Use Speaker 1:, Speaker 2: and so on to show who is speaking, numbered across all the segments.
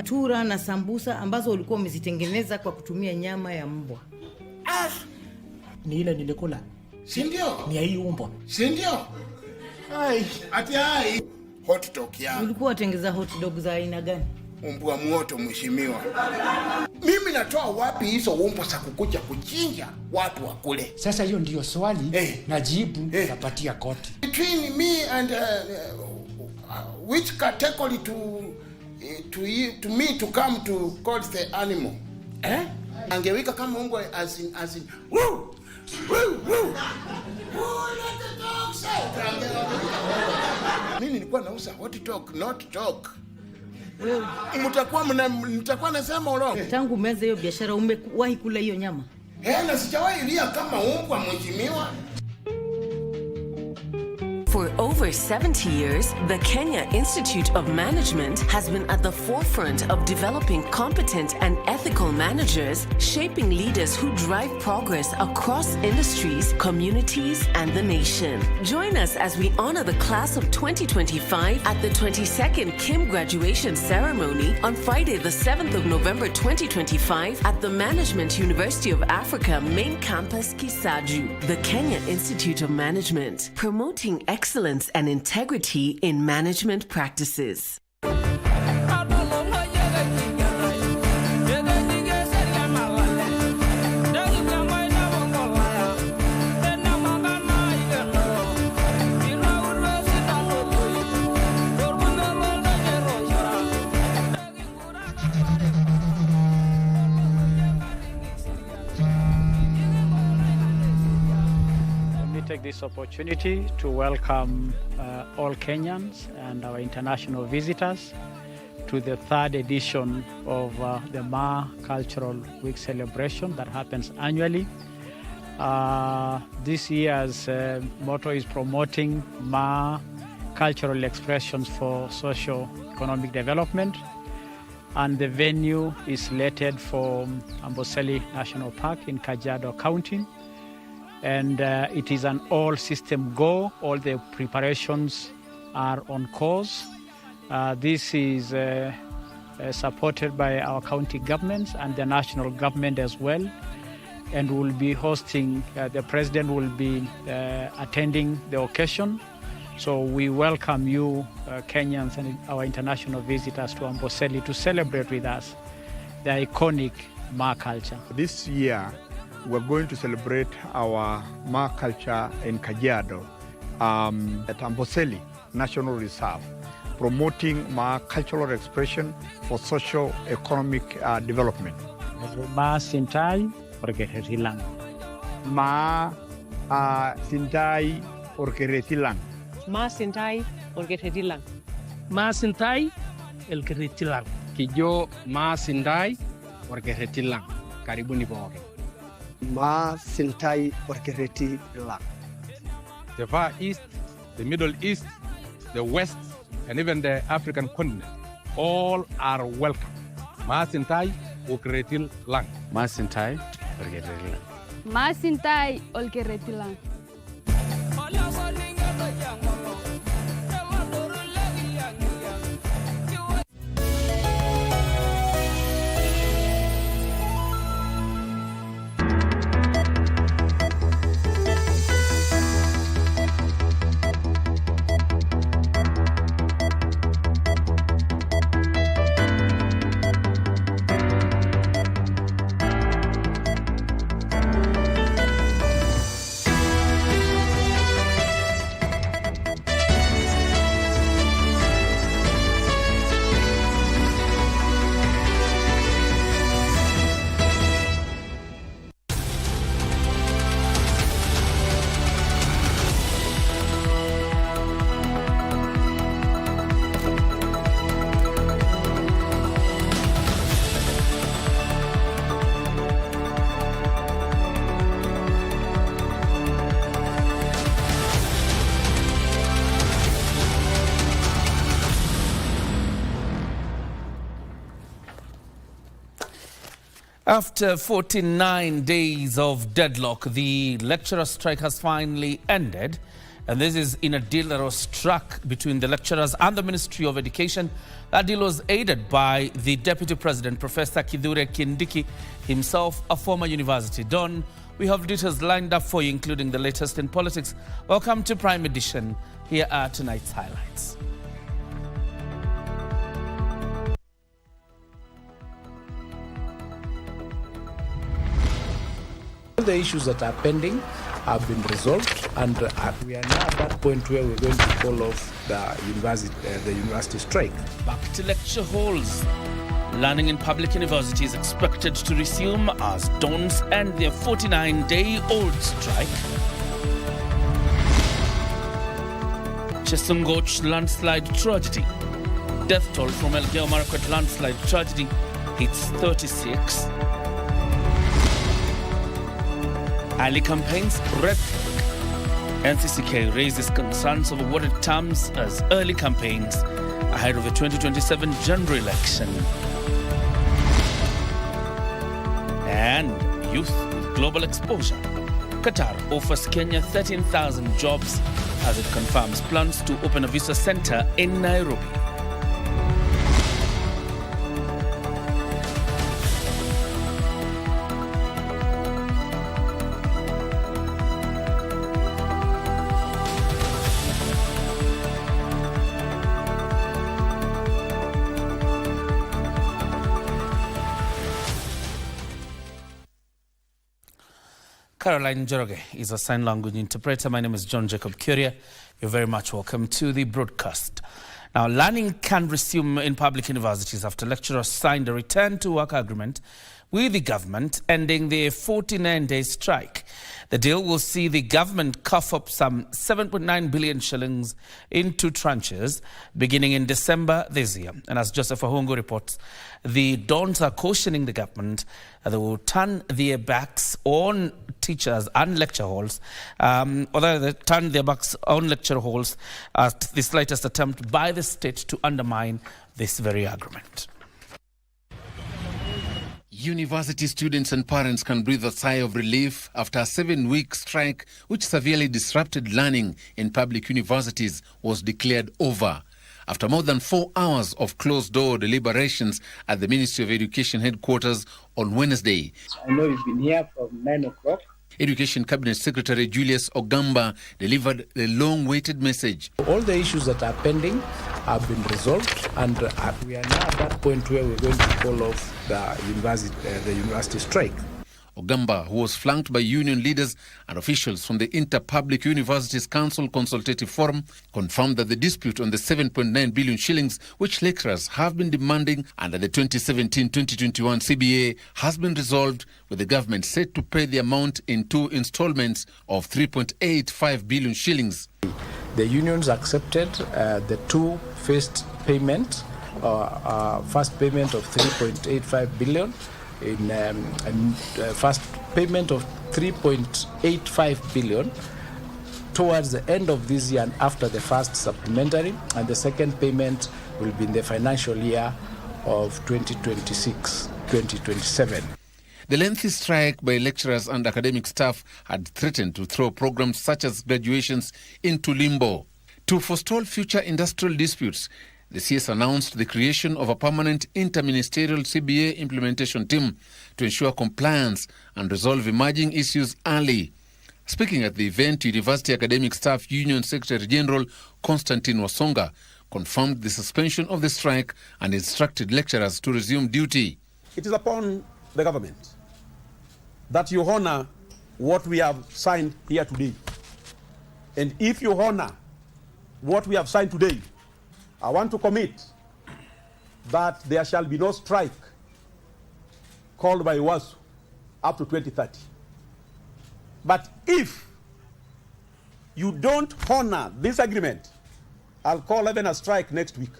Speaker 1: tura na sambusa ambazo ulikuwa umezitengeneza kwa kutumia nyama ya mbwa.
Speaker 2: Ni ile nilikula.
Speaker 3: Si ndio?
Speaker 2: Ni hii mbwa.
Speaker 3: Si ndio? Ati hai. Hot dog ya.
Speaker 1: Ulikuwa tengeza hot dog za aina gani?
Speaker 3: Mbwa moto mheshimiwa. Mimi natoa wapi hizo mbwa za kukuja kuchinja watu wakule?
Speaker 2: Sasa hiyo ndio swali najibu napatia koti.
Speaker 3: Between me and which category to me to come to call the animal? Angewika kama mbwa as in woo woo woo. Let the dog say. Mimi nilikuwa nauza hot dog not dog. Mtakuwa nasema urongo.
Speaker 1: Tangu umeanza hiyo biashara umewahi kula hiyo nyama?
Speaker 3: Na sijawahi lia kama mbwa mheshimiwa.
Speaker 4: For over 70 years, the Kenya Institute of Management has been at the forefront of developing competent and ethical managers, shaping leaders who drive progress across industries, communities, and the nation. Join us as we honor the class of 2025 at the 22nd Kim graduation ceremony on Friday, the 7th of November 2025 at the Management University of Africa main campus, Kisaju. The Kenya Institute of Management, promoting excellence and integrity in management practices.
Speaker 5: Take this opportunity to welcome all Kenyans and our international visitors to the third edition of the Ma Cultural Week celebration that happens annually. This year's motto is promoting Ma cultural expressions for socio-economic development, and the venue is slated for Amboseli National Park in Kajiado County. And it is an all-system go. All the preparations are on course. This is supported by our county governments and the national government as well. And we'll be hosting, the president will be attending the occasion. So we welcome you, Kenyans and our international visitors to Amboseli to celebrate with us the iconic Ma culture.
Speaker 6: This year, we're going to celebrate our Ma culture in Kajiado at Amboseli National Reserve, promoting Ma cultural expression for socio-economic development.
Speaker 5: Ma Sintai Orgeretilang.
Speaker 6: Ma Sintai Orgeretilang.
Speaker 7: Ma Sintai Orgeretilang.
Speaker 8: Ma Sintai Orgeretilang.
Speaker 9: Kijo Ma Sintai Orgeretilang. Karibuni poke.
Speaker 10: Ma Sintai Orgeretilang.
Speaker 9: The Far East, the Middle East, the West, and even the African continent, all are welcome. Ma Sintai Orgeretilang.
Speaker 11: Ma Sintai Orgeretilang.
Speaker 12: Ma Sintai Orgeretilang.
Speaker 13: After 49 days of deadlock, the lecturer strike has finally ended, And this is in a deal that was struck between the lecturers and the Ministry of Education. That deal was aided by the Deputy President, Professor Kithure Kindiki, himself a former university don. We have details lined up for you, including the latest in politics. Welcome to Prime Edition. Here are tonight's highlights.
Speaker 14: All the issues that are pending have been resolved, and we are now at that point where we're going to call off the university strike.
Speaker 13: Back to lecture halls. Learning in public university is expected to resume as dons end their 49-day-old strike. Chesungoch landslide tragedy. Death toll from Elgeyo Marakwet landslide tragedy hits 36. Early campaigns red flag. NCCK raises concerns over what it terms as early campaigns ahead of the 2027 general election. And youth with global exposure. Qatar offers Kenya 13,000 jobs as it confirms plans to open a visa center in Nairobi. Caroline Njoroge is a sign language interpreter. My name is John Jacob Curia. You're very much welcome to the broadcast. Now, learning can resume in public universities after lecturers signed a return to work agreement with the government, ending their 49-day strike. The deal will see the government cough up some 7.9 billion shillings in two tranches beginning in December this year. And as Joseph Ahungo reports, the dons are cautioning the government that they will turn their backs on teachers and lecture halls, although they turn their backs on lecture halls at this latest attempt by the state to undermine this very agreement.
Speaker 15: University students and parents can breathe a sigh of relief after a 7-week strike which severely disrupted learning in public universities was declared over. After more than 4 hours of closed-door deliberations at the Ministry of Education headquarters on Wednesday.
Speaker 14: I know you've been here from 9 o'clock.
Speaker 15: Education Cabinet Secretary Julius Ogamba delivered the long-awaited message.
Speaker 14: All the issues that are pending have been resolved, and we are now at that point where we're going to call off the university strike.
Speaker 15: Ogamba, who was flanked by union leaders and officials from the Inter-Public Universities Council Consultative Forum, confirmed that the dispute on the 7.9 billion shillings which lecturers have been demanding under the 2017-2021 CBA has been resolved, with the government set to pay the amount in 2 installments of 3.85 billion shillings.
Speaker 14: The unions accepted the 2 first payment, first payment of 3.85 billion, in first payment of 3.85 billion towards the end of this year and after the first supplementary, and the second payment will be in the financial year of 2026-2027.
Speaker 15: The lengthy strike by lecturers and academic staff had threatened to throw programs such as graduations into limbo. To forestall future industrial disputes, the CS announced the creation of a permanent interministerial CBA implementation team to ensure compliance and resolve emerging issues early. Speaking at the event, University Academic Staff Union Secretary General Constantine Wasonga confirmed the suspension of the strike and instructed lecturers to resume duty.
Speaker 16: It is upon the government that you honor what we have signed here today. And if you honor what we have signed today, I want to commit that there shall be no strike called by WASU up to 2030. But if you don't honor this agreement, I'll call even a strike next week.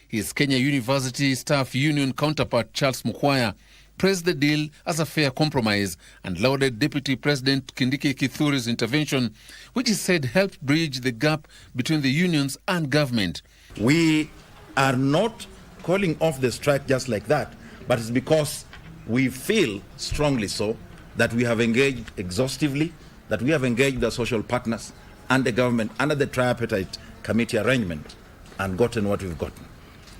Speaker 15: His Kenya University Staff Union counterpart Charles Mukwaya praised the deal as a fair compromise and lauded Deputy President Kindiki Kithure's intervention, which he said helped bridge the gap between the unions and government.
Speaker 17: We are not calling off the strike just like that, but it's because we feel strongly so that we have engaged exhaustively, that we have engaged the social partners, and the government under the tripartite committee arrangement and gotten what we've gotten.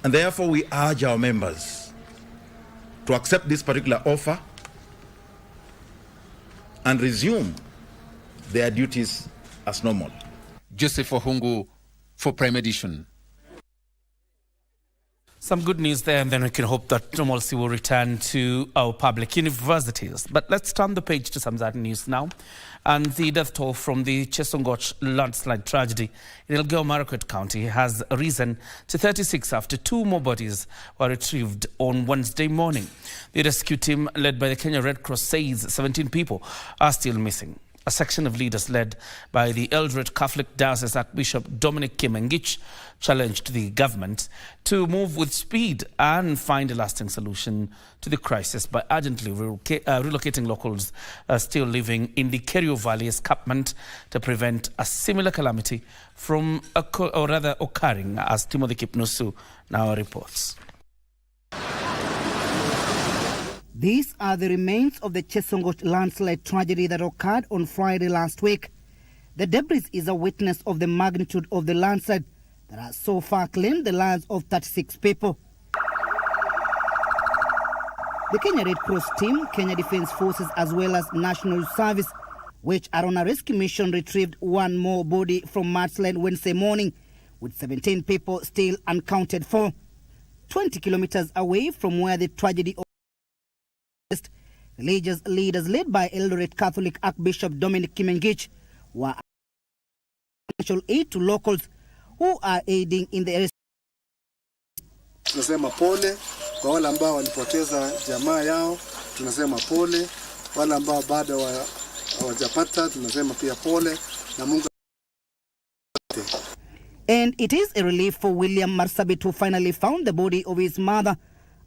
Speaker 17: And therefore we urge our members to accept this particular offer and resume their duties as normal.
Speaker 15: Joseph Ohungu for Prime Edition.
Speaker 13: Some good news there, and then we can hope that normalcy will return to our public universities. But let's turn the page to some other news now. And the death toll from the Chesongoch landslide tragedy in Elgeyo Marakwet County has risen to 36 after 2 more bodies were retrieved on Wednesday morning. The rescue team, led by the Kenya Red Cross, says 17 people are still missing. A section of leaders led by the Eldoret Catholic Diocese Archbishop Dominic Kimengich challenged the government to move with speed and find a lasting solution to the crisis by urgently relocating locals still living in the Kerio Valley escarpment to prevent a similar calamity from occurring, as Timothy Kipnusu now reports.
Speaker 18: These are the remains of the Chesongoch landslide tragedy that occurred on Friday last week. The debris is a witness of the magnitude of the landslide that has so far claimed the lives of 36 people. The Kenya Red Cross team, Kenya Defence Forces as well as National Service, which are on a rescue mission, retrieved 1 more body from mudslide Wednesday morning, with 17 people still unaccounted for. 20 kilometers away from where the tragedy occurred, religious leaders led by Eldoret Catholic Archbishop Dominic Kimengich were financial aid to locals who are aiding in the rescue.
Speaker 19: Tunasema pole kwa wale ambao walipoteza jamaa yao, tunasema pole wale ambao bado hawajapata, tunasema pia pole na Mungu.
Speaker 18: And it is a relief for William Marsabit, who finally found the body of his mother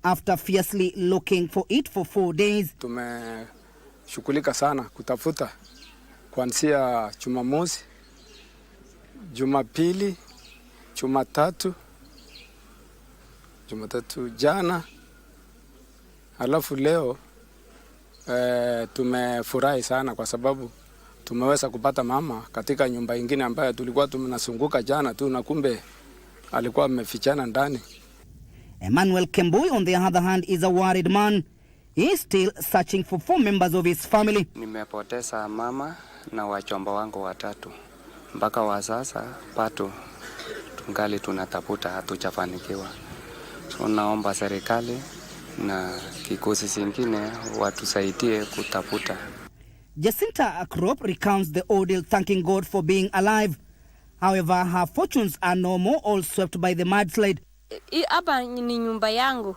Speaker 18: after fiercely looking for it for 4 days.
Speaker 20: Tumeshughulika sana kutafuta kuanzia Jumamosi, Jumapili, Jumatatu jana, alafu leo tumefurahi sana kwa sababu tumeweza kupata mama katika nyumba ingine ambayo tulikuwa tunazunguka jana tu na kumbe alikuwa amefichana ndani.
Speaker 18: Emmanuel Kemboi, on the other hand, is a worried man. He is still searching for 4 members of his family.
Speaker 21: Nimepoteza mama na wachomba wangu 3. Mpaka wa sasa pato tungali tunatafuta, hatujafanikiwa. So naomba serikali na kikosi zingine watusaidie kutafuta.
Speaker 18: Jacinta Akrop recounts the ordeal, thanking God for being alive. However, her fortunes are no more, all swept by the mudslide.
Speaker 22: Hapa ni nyumba yangu.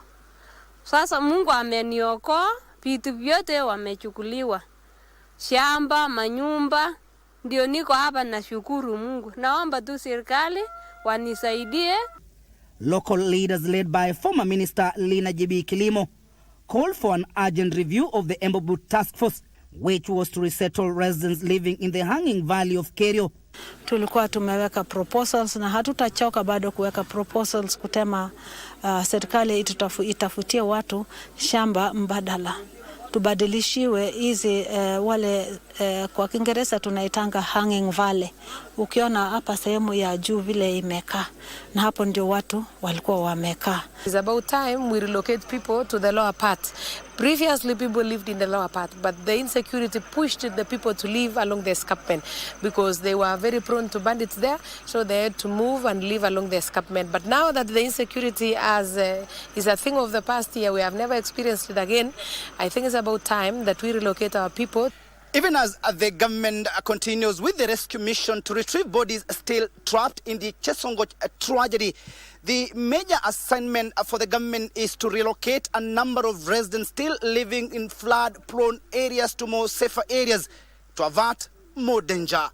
Speaker 22: Sasa Mungu ameniokoa, vitu vyote wamechukuliwa. Shamba, manyumba, ndio niko hapa na shukuru Mungu. Naomba tu serikali wanisaidie.
Speaker 18: Local leaders led by former Minister Lina Jibi Kilimo called for an urgent review of the Embobu Task Force, which was to resettle residents living in the hanging valley of Kerio.
Speaker 23: Tulikuwa tumeweka proposals na hatutachoka bado kuweka proposals kutema serikali itafutie watu shamba mbadala. Tubadilishiwe hizi wale kwa Kiingereza tunaitanga hanging valley. Ukiona hapa sehemu ya juu vile imekaa na hapo ndio watu walikuwa wamekaa.
Speaker 24: It's about time we relocate people to the lower part. Previously people lived in the lower part, but the insecurity pushed the people to live along the escarpment because they were very prone to bandits there, so they had to move and live along the escarpment. But now that the insecurity is a thing of the past year, we have never experienced it again, I think it's about time that we relocate our people.
Speaker 25: Even as the government continues with the rescue mission to retrieve bodies still trapped in the Chesongoch tragedy, the major assignment for the government is to relocate a number of residents still living in flood-prone areas to more safer areas to avert more danger.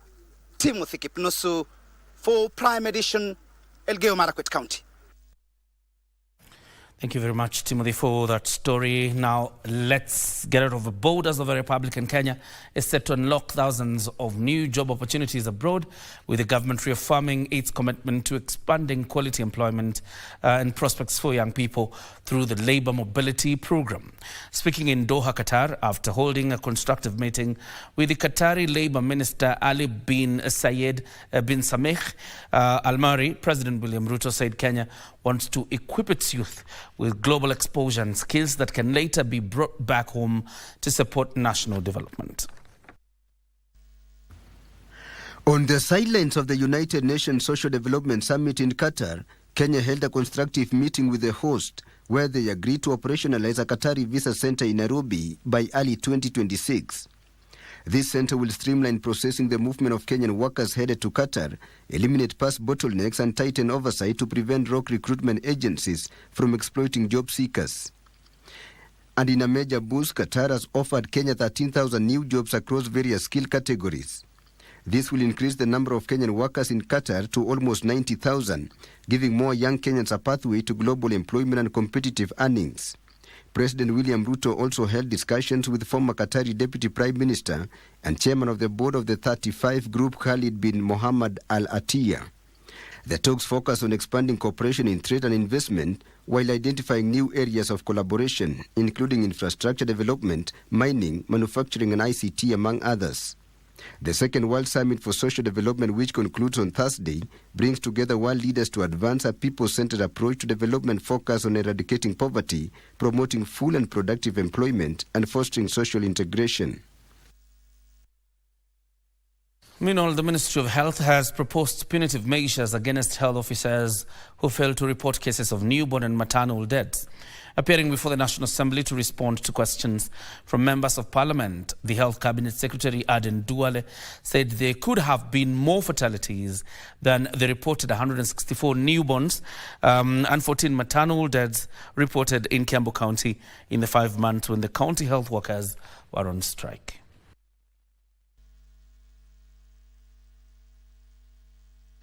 Speaker 25: Timothy Kipnusu for Prime Edition, Elgeyo Marakwet County.
Speaker 13: Thank you very much, Timothy, for that story. Now, let's get out of the borders of the Republic. Kenya is set to unlock thousands of new job opportunities abroad, with the government reaffirming its commitment to expanding quality employment and prospects for young people through the Labour Mobility Program. Speaking in Doha, Qatar, after holding a constructive meeting with the Qatari Labour Minister Ali bin Sayed bin Sameh Al Mari, President William Ruto said Kenya wants to equip its youth with global exposure and skills that can later be brought back home to support national development.
Speaker 1: On the sidelines of the United Nations Social Development Summit in Qatar, Kenya held a constructive meeting with the host where they agreed to operationalize a Qatari visa center in Nairobi by early 2026. This center will streamline processing the movement of Kenyan workers headed to Qatar, eliminate past bottlenecks and tighten oversight to prevent rogue recruitment agencies from exploiting job seekers. And in a major boost, Qatar has offered Kenya 13,000 new jobs across various skill categories. This will increase the number of Kenyan workers in Qatar to almost 90,000, giving more young Kenyans a pathway to global employment and competitive earnings. President William Ruto also held discussions with former Qatari Deputy Prime Minister and Chairman of the Board of the 35 Group Khalid bin Mohammed Al Attiyah. The talks focus on expanding cooperation in trade and investment while identifying new areas of collaboration, including infrastructure development, mining, manufacturing and ICT, among others. The Second World Summit for Social Development, which concludes on Thursday, brings together world leaders to advance a people-centered approach to development focused on eradicating poverty, promoting full and productive employment, and fostering social integration.
Speaker 13: Meanwhile, the Ministry of Health has proposed punitive measures against health officers who failed to report cases of newborn and maternal deaths. Appearing before the National Assembly to respond to questions from members of Parliament, the Health Cabinet Secretary Aden Duale said there could have been more fatalities than the reported 164 newborns and 14 maternal deaths reported in Kiambu County in the 5 months when the county health workers were on strike.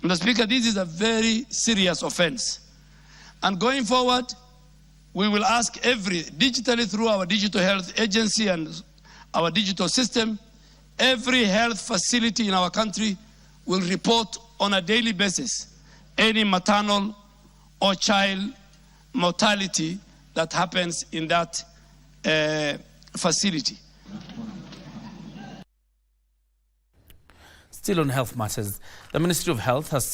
Speaker 2: Mr. Speaker, this is a very serious offense. And going forward, we will ask digitally through our digital health agency and our digital system, every health facility in our country will report on a daily basis any maternal or child mortality that happens in that facility.
Speaker 13: Still on health matters, the Ministry of Health has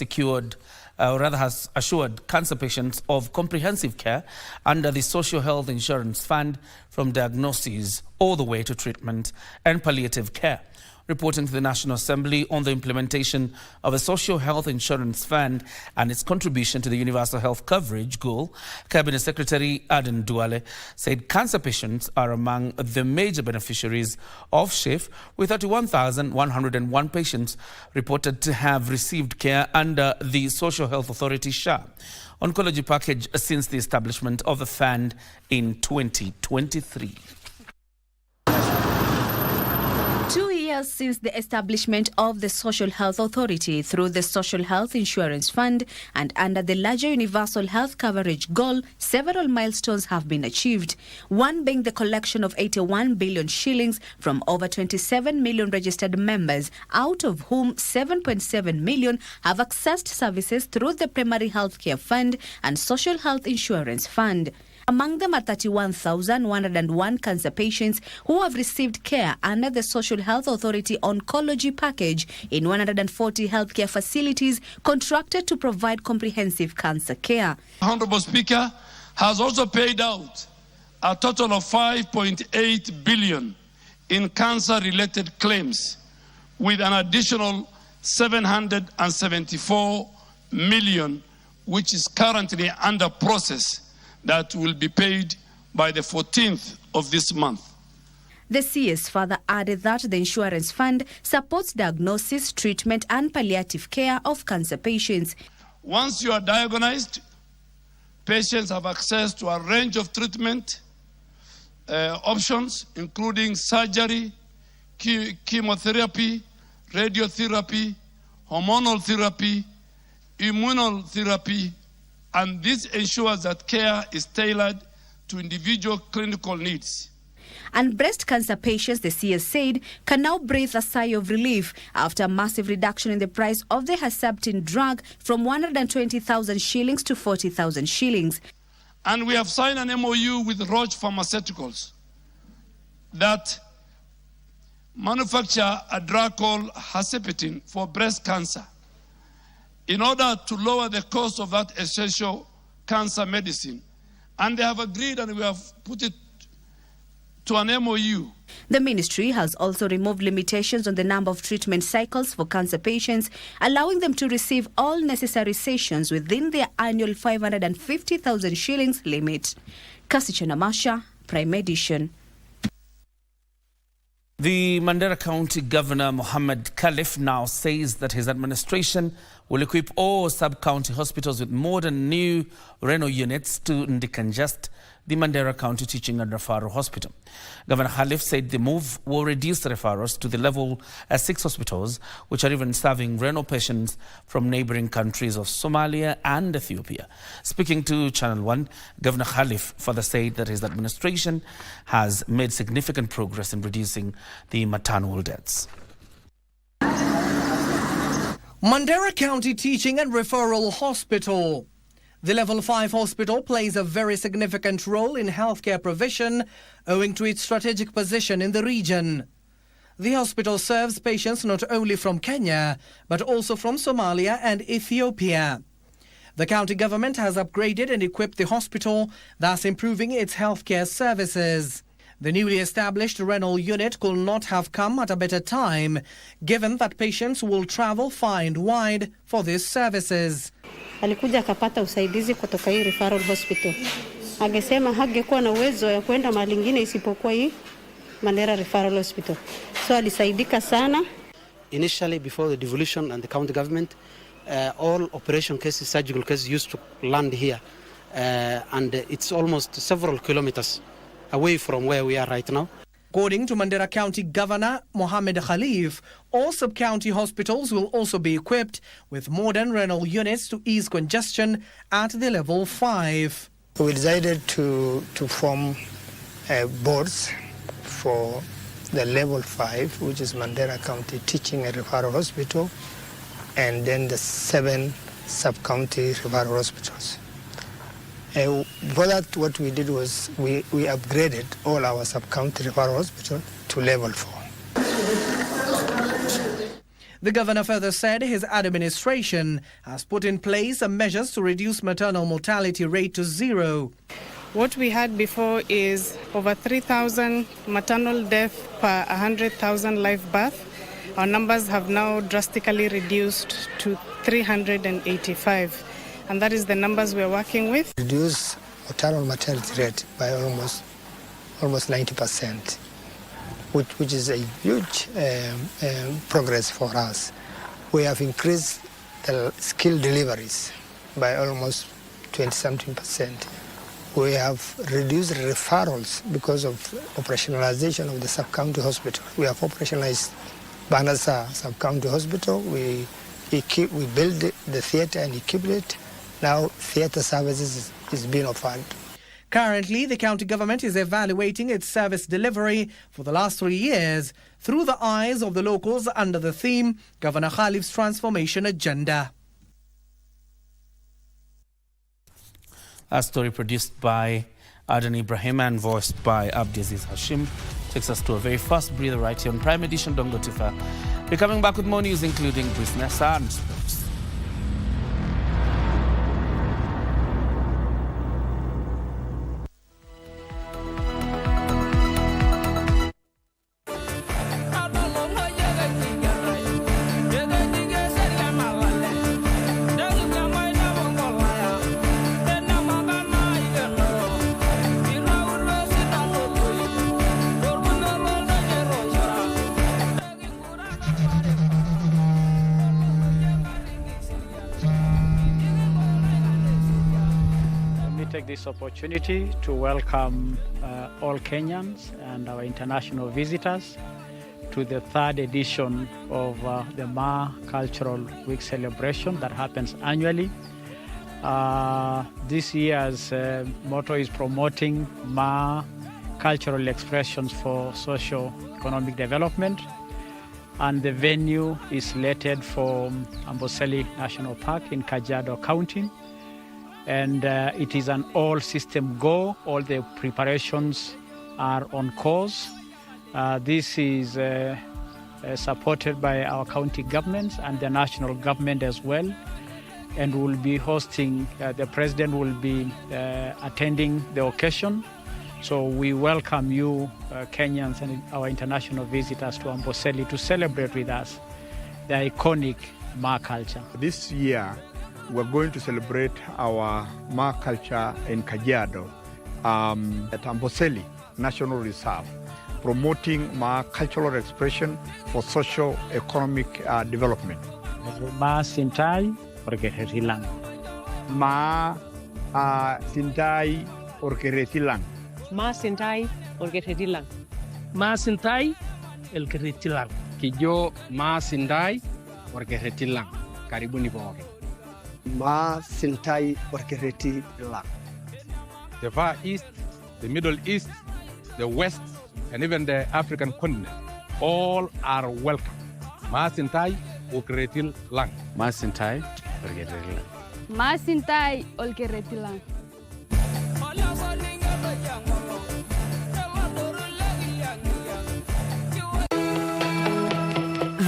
Speaker 13: has assured cancer patients of comprehensive care under the Social Health Insurance Fund from diagnosis all the way to treatment and palliative care. Reporting to the National Assembly on the implementation of the Social Health Insurance Fund and its contribution to the universal health coverage goal, Cabinet Secretary Aden Duale said cancer patients are among the major beneficiaries of SHIF, with 31,101 patients reported to have received care under the Social Health Authority SHA oncology package since the establishment of the fund in 2023.
Speaker 3: 2 years since the establishment of the Social Health Authority through the Social Health Insurance Fund and under the larger universal health coverage goal, several milestones have been achieved. One being the collection of 81 billion shillings from over 27 million registered members, out of whom 7.7 million have accessed services through the Primary Healthcare Fund and Social Health Insurance Fund. Among them are 31,101 cancer patients who have received care under the Social Health Authority oncology package in 140 healthcare facilities contracted to provide comprehensive cancer care.
Speaker 2: Honorable Speaker has also paid out a total of 5.8 billion in cancer-related claims, with an additional 774 million, which is currently under process, that will be paid by the 14th of this month.
Speaker 3: The CS further added that the insurance fund supports diagnosis, treatment and palliative care of cancer patients.
Speaker 2: Once you are diagnosed, patients have access to a range of treatment options, including surgery, chemotherapy, radiotherapy, hormonal therapy, immunotherapy, and this ensures that care is tailored to individual clinical needs.
Speaker 3: And breast cancer patients, the CS said, can now breathe a sigh of relief after a massive reduction in the price of the Herceptin drug from 120,000 shillings to 40,000 shillings.
Speaker 2: And we have signed an MOU with Roche Pharmaceuticals that manufacture a drug called Herceptin for breast cancer in order to lower the cost of that essential cancer medicine. And they have agreed, and we have put it to an MOU.
Speaker 3: The ministry has also removed limitations on the number of treatment cycles for cancer patients, allowing them to receive all necessary sessions within their annual 550,000 shillings limit. Kasichana Masha, Prime Edition.
Speaker 13: The Mandera County Governor Mohammed Khalif now says that his administration will equip all sub-county hospitals with modern new renal units to decongest the Mandera County Teaching and Referral Hospital. Governor Khalif said the move will reduce referrals to the level 6 hospitals, which are even serving renal patients from neighboring countries of Somalia and Ethiopia. Speaking to Channel 1, Governor Khalif further said that his administration has made significant progress in reducing the maternal deaths.
Speaker 4: Mandera County Teaching and Referral Hospital. The Level 5 hospital plays a very significant role in healthcare provision owing to its strategic position in the region. The hospital serves patients not only from Kenya but also from Somalia and Ethiopia. The county government has upgraded and equipped the hospital, thus improving its healthcare services. The newly established renal unit could not have come at a better time, given that patients will travel far and wide for these services.
Speaker 5: Alikuja akapata usaidizi kutoka hii referral hospital. Angesema hangekuwa na uwezo ya kwenda mahali ingine isipokuwa hii Mandera Referral Hospital. So alisaidika sana.
Speaker 10: Initially, before the devolution and the county government, all operation cases, surgical cases used to land here. And it's almost several kilometers away from where we are right now.
Speaker 4: According to Mandera County Governor Mohammed Khalif, all sub-county hospitals will also be equipped with modern renal units to ease congestion at the level 5.
Speaker 6: We decided to form boards for the level 5, which is Mandera County Teaching and Referral Hospital, and then the 7 sub-county referral hospitals. For that, what we did was we upgraded all our sub-county referral hospitals to level 4.
Speaker 4: The governor further said his administration has put in place measures to reduce maternal mortality rate to 0.
Speaker 7: What we had before is over 3,000 maternal deaths per 100,000 live births. Our numbers have now drastically reduced to 385. And that is the numbers we're working with.
Speaker 6: Reduce maternal mortality rate by almost 90%, which is a huge progress for us. We have increased the skill deliveries by almost 20-something%. We have reduced referrals because of operationalization of the sub-county hospital. We have operationalized Banasa sub-county hospital. We built the theater and equipped it. Now theater services is being offered.
Speaker 4: Currently, the county government is evaluating its service delivery for the last 3 years through the eyes of the locals under the theme Governor Khalif's Transformation Agenda.
Speaker 13: A story produced by Adan Ibrahim and voiced by Abdiaziz Hashim takes us to a very fast breather right here on Prime Edition Dongo Tifa. We're coming back with more news including business and sports.
Speaker 8: Take this opportunity to welcome all Kenyans and our international visitors to the 3rd edition of the Ma Cultural Week celebration that happens annually. This year's motto is promoting Ma cultural expressions for socio-economic development. And the venue is slated for Amboseli National Park in Kajiado County. And it is an all-system go. All the preparations are on course. This is supported by our county governments and the national government as well. And we'll be hosting, the president will be attending the occasion. So we welcome you, Kenyans and our international visitors to Amboseli to celebrate with us the iconic Ma culture.
Speaker 9: This year, we're going to celebrate our Ma culture in Kajiado at Amboseli National Reserve, promoting Ma cultural expression for socio-economic development.
Speaker 8: Ma Sintai Orkeretilang.
Speaker 9: Ma Sintai Orkeretilang.
Speaker 11: Ma Sintai Orkeretilang.
Speaker 12: Ma Sintai Orkeretilang.
Speaker 11: Kijo Ma Sintai Orkeretilang. Karibuni poke.
Speaker 9: Ma Sintai Orkeretilang.
Speaker 11: The Far East, the Middle East, the West, and even the African continent, all are welcome. Ma Sintai Orkeretilang. Ma Sintai Orkeretilang.
Speaker 14: Ma Sintai Orkeretilang.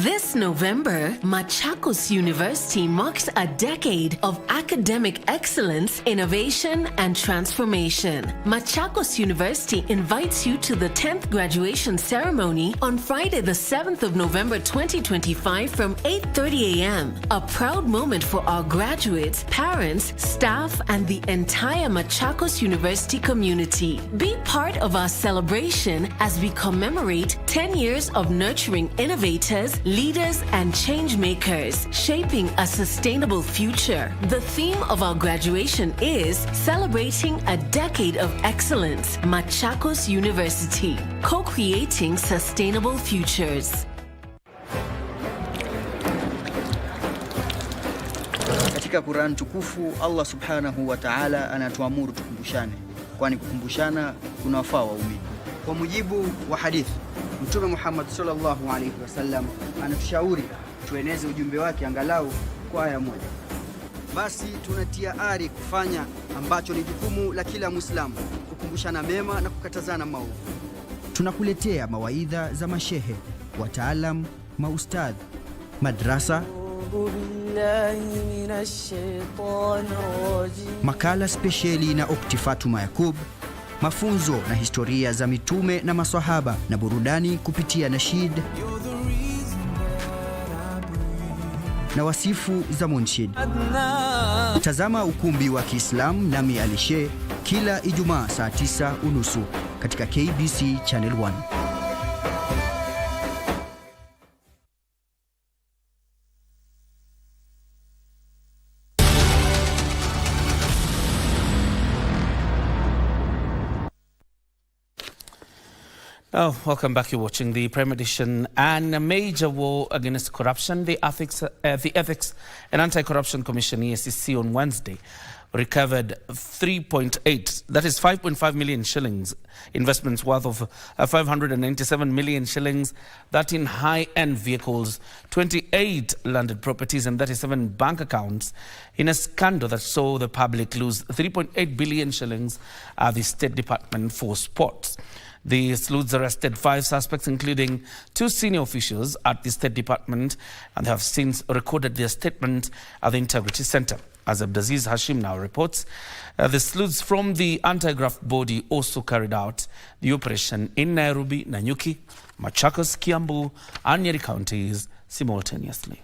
Speaker 16: This November, Machakos University marks a decade of academic excellence, innovation, and transformation. Machakos University invites you to the 10th graduation ceremony on Friday, the 7th of November 2025 from 8:30 a.m. A proud moment for our graduates, parents, staff, and the entire Machakos University community. Be part of our celebration as we commemorate 10 years of nurturing innovators, leaders, and change makers, shaping a sustainable future. The theme of our graduation is celebrating a decade of excellence. Machakos University, co-creating sustainable futures.
Speaker 26: Katika Quran tukufu, Allah subhanahu wa ta'ala anatuamuru tukumbushane, kwani kukumbushana kunawafaa waumini. Kwa mujibu wa hadithi, Mtume Muhammad sallallahu alaihi wasallam anatushauri tueneze ujumbe wake angalau kwa aya moja. Basi tunatia ari kufanya ambacho ni jukumu la kila Muislamu, kukumbushana mema na kukatazana maovu. Tunakuletea mawaidha za mashehe, wataalam, maustadh, madrasa, makala spesheli na Ukti Fatuma Yakub, mafunzo na historia za mitume na maswahaba, na burudani kupitia nashid na wasifu za munshid. Tazama ukumbi wa Kiislamu nami Alishe kila Ijumaa saa 9:30 katika KBC Channel 1.
Speaker 13: Oh, welcome back. You're watching the Prime Edition. And a major war against corruption. The Ethics and Anti-Corruption Commission, EACC, on Wednesday recovered 5.5 million shillings, investments worth of 597 million shillings, that in high-end vehicles, 28 landed properties and 37 bank accounts, in a scandal that saw the public lose 3.8 billion shillings at the State Department for Sports. The sleuths arrested 5 suspects, including 2 senior officials at the State Department, and they have since recorded their statement at the Integrity Center. As Abdaziz Hashim now reports, the sleuths from the anti-graft body also carried out the operation in Nairobi, Nanyuki, Machakos, Kiambu, and Nyeri counties simultaneously.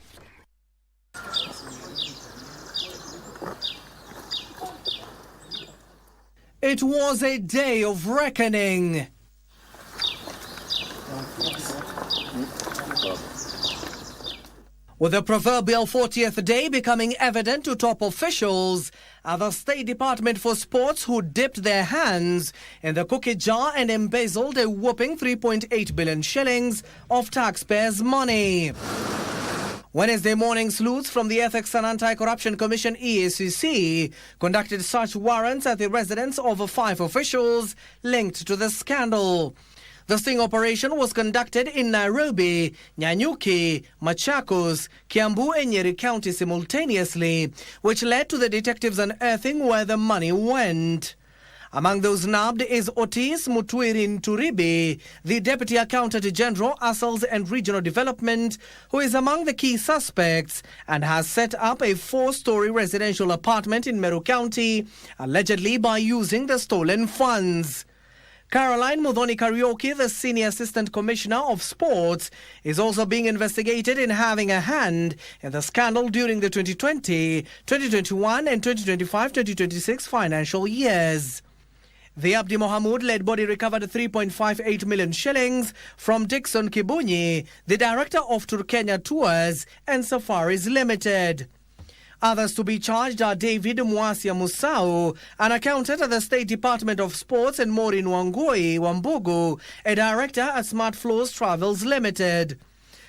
Speaker 4: It was a day of reckoning. With the proverbial 40th day becoming evident to top officials at the State Department for Sports, who dipped their hands in the cookie jar and embezzled a whopping 3.8 billion shillings of taxpayers' money. Wednesday morning, sleuths from the Ethics and Anti-Corruption Commission EACC conducted search warrants at the residence of 5 officials linked to the scandal. The sting operation was conducted in Nairobi, Nyanyuki, Machakos, Kiambu and Nyeri County simultaneously, which led to the detectives unearthing where the money went. Among those nabbed is Otis Mutwirin Turibi, the Deputy Accountant General, Assels and Regional Development, who is among the key suspects and has set up a 4-story residential apartment in Meru County, allegedly by using the stolen funds. Caroline Muthoni Karaoke, the Senior Assistant Commissioner of Sports, is also being investigated in having a hand in the scandal during the 2020, 2021 and 2025-2026 financial years. The Abdi Mohamud-led body recovered 3.58 million shillings from Dixon Kibunyi, the director of Turkenya Tours and Safaris Limited. Others to be charged are David Mwasia Musau, an accountant at the State Department of Sports, and Maureen Wangui Wambugu, a director at Smart Flows Travels Limited.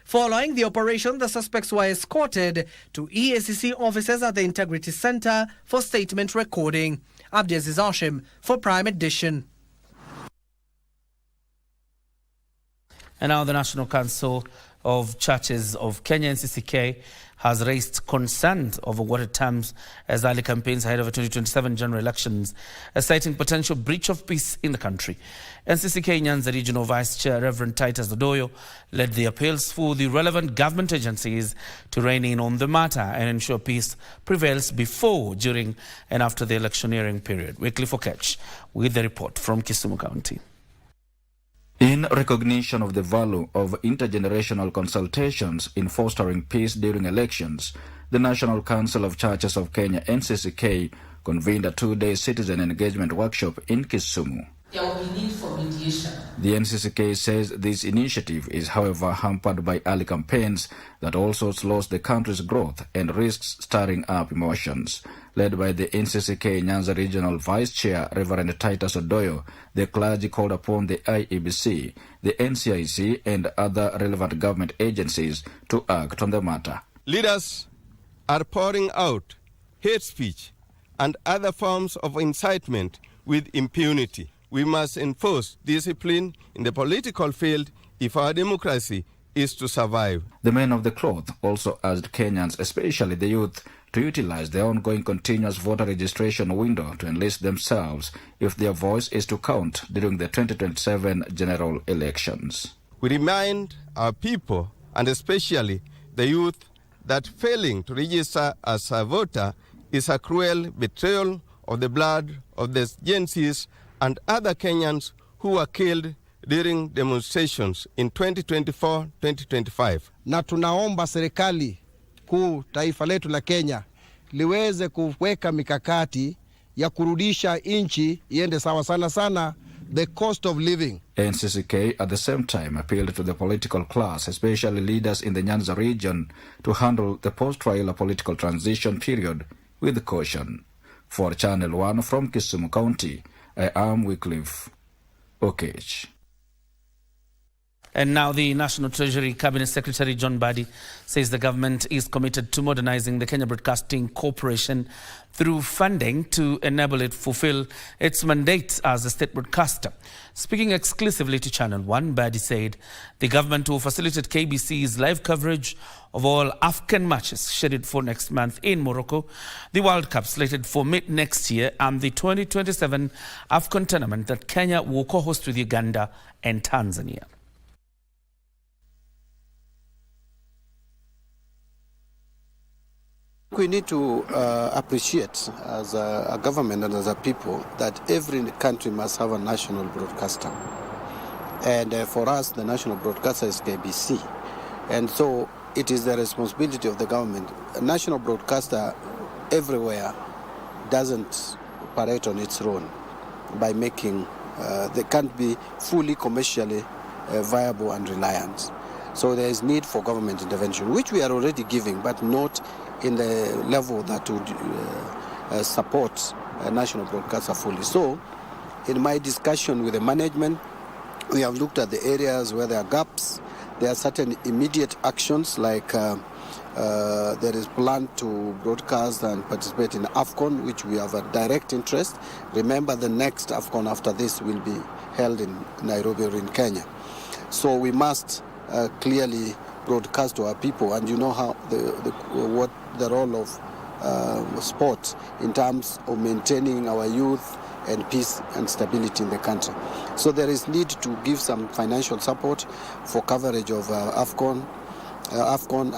Speaker 4: Following the operation, the suspects were escorted to EACC offices at the Integrity Center for statement recording. Abdiaziz Hashim for Prime Edition.
Speaker 13: And now the National Council of Churches of Kenya, NCCK, has raised concerns over what it terms as early campaigns ahead of the 2027 general elections, citing potential breach of peace in the country. NCCK Nyanza Regional Vice Chair Reverend Titus Odoyo led the appeals for the relevant government agencies to rein in on the matter and ensure peace prevails before, during and after the electioneering period. Wycliffe Okech with the report from Kisumu County.
Speaker 15: In recognition of the value of intergenerational consultations in fostering peace during elections, the National Council of Churches of Kenya, NCCK, convened a 2-day citizen engagement workshop in Kisumu.
Speaker 17: There will be need for mediation.
Speaker 15: The NCCK says this initiative is, however, hampered by early campaigns that also slows the country's growth and risks stirring up emotions. Led by the NCCK Nyanza Regional Vice Chair Reverend Titus Odoyo, the clergy called upon the IEBC, the NCIC and other relevant government agencies to act on the matter.
Speaker 19: Leaders are pouring out hate speech and other forms of incitement with impunity. We must enforce discipline in the political field if our democracy is to survive.
Speaker 15: The men of the cloth also urged Kenyans, especially the youth, to utilize the ongoing continuous voter registration window to enlist themselves if their voice is to count during the 2027 general elections.
Speaker 19: We remind our people, and especially the youth, that failing to register as a voter is a cruel betrayal of the blood of the Gen Zs and other Kenyans who were killed during demonstrations in 2024-2025.
Speaker 20: Na tunaomba serikali kuu taifa letu la Kenya liweze kuweka mikakati ya kurudisha nchi iende sawa sana the cost of living.
Speaker 15: NCCK at the same time appealed to the political class, especially leaders in the Nyanza region, to handle the post-trial political transition period with caution. For Channel 1 from Kisumu County, I am Wycliffe Okech.
Speaker 13: And now the National Treasury Cabinet Secretary John Badi says the government is committed to modernizing the Kenya Broadcasting Corporation through funding to enable it fulfill its mandate as a state broadcaster. Speaking exclusively to Channel 1, Badi said the government will facilitate KBC's live coverage of all African matches scheduled for next month in Morocco, the World Cup slated for mid-next year, and the 2027 AFCON tournament that Kenya will co-host with Uganda and Tanzania.
Speaker 21: We need to appreciate as a government and as a people that every country must have a national broadcaster. And for us, the national broadcaster is KBC. And so it is the responsibility of the government. A national broadcaster everywhere doesn't operate on its own by making, they can't be fully commercially viable and reliant. So there is need for government intervention, which we are already giving, but not in the level that would support a national broadcaster fully. So in my discussion with the management, we have looked at the areas where there are gaps. There are certain immediate actions like There is plan to broadcast and participate in AFCON, which we have a direct interest. Remember, the next AFCON after this will be held in Nairobi or in Kenya. So we must clearly broadcast to our people, and you know how what the role of sport in terms of maintaining our youth and peace and stability in the country. So there is need to give some financial support for coverage of AFCON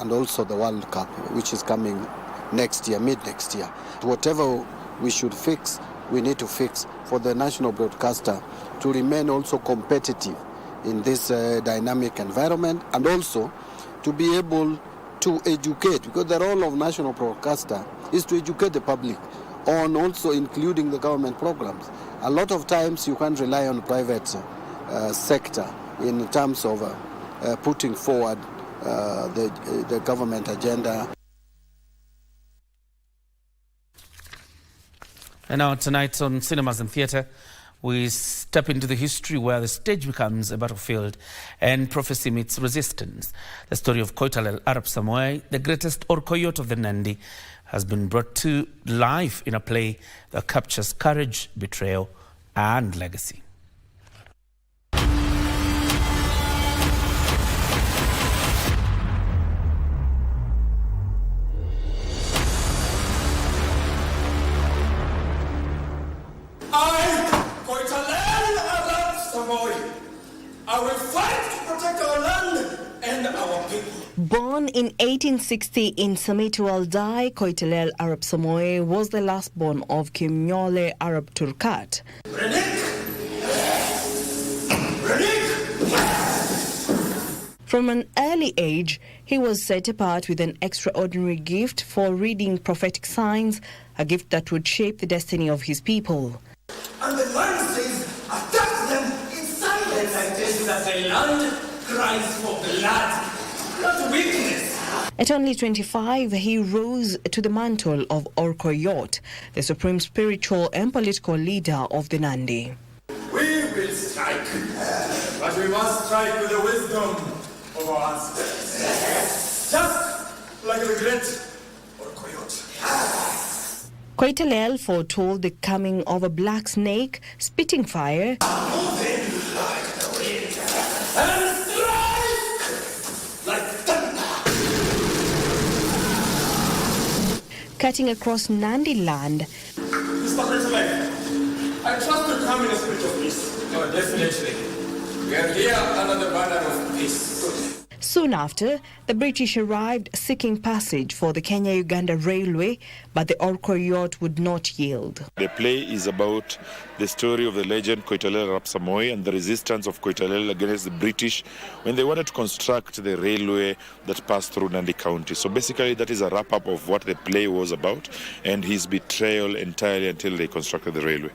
Speaker 21: and also the World Cup, which is coming next year, mid-next year. Whatever we should fix, we need to fix for the national broadcaster to remain also competitive in this dynamic environment, and also to be able to educate, because the role of national broadcaster is to educate the public on also including the government programs. A lot of times you can't rely on private sector in terms of putting forward the government agenda.
Speaker 13: And now tonight on Cinemas and Theatre, we step into the history where the stage becomes a battlefield and prophecy meets resistance. The story of Koitalel Arap Samoei, the greatest Orkoiyot of the Nandi, has been brought to life in a play that captures courage, betrayal, and legacy.
Speaker 1: I will fight to protect our land and our people.
Speaker 18: Born in 1860 in Samitual Dai, Koitalel Arap Samoei was the last born of Kimnyole Arab Turkat. From an early age, he was set apart with an extraordinary gift for reading prophetic signs, a gift that would shape the destiny of his people.
Speaker 1: And the land says, attack them in silence. I tell you that the land cries for blood, not weakness.
Speaker 18: At only 25, he rose to the mantle of Orkoiyot, the supreme spiritual and political leader of the Nandi.
Speaker 1: We will strike, but we must strike with the wisdom of our ancestors. Just like the great Orkoiyot.
Speaker 18: Koitalel foretold the coming of a black snake, spitting fire,
Speaker 1: Moving like the wind, and strike like thunder.
Speaker 18: cutting across Nandi land.
Speaker 1: Mr. President, I trust you come in a spirit of peace. No, definitely. We are here under the banner of peace.
Speaker 18: Soon after, the British arrived seeking passage for the Kenya-Uganda Railway, but the Orkoiyot would not yield.
Speaker 22: The play is about the story of the legend Koitalel Arap Samoei and the resistance of Koitalel against the British when they wanted to construct the railway that passed through Nandi County. So basically that is a wrap-up of what the play was about and his betrayal entirely until they constructed the railway.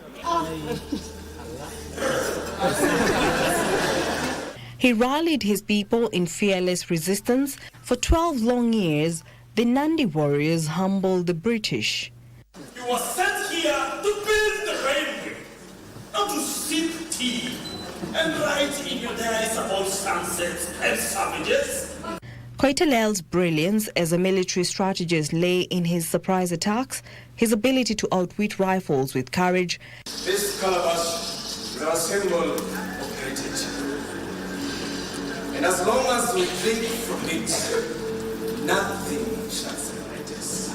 Speaker 18: He rallied his people in fearless resistance. For 12 long years, the Nandi warriors humbled the British.
Speaker 1: You were sent here to build the railway, not to sip tea and write in your diaries about sunsets and savages.
Speaker 18: Koitalel's brilliance as a military strategist lay in his surprise attacks, his ability to outwit rifles with courage.
Speaker 1: This calabash is a symbol of heritage. And as long as we drink from it, nothing shall separate us.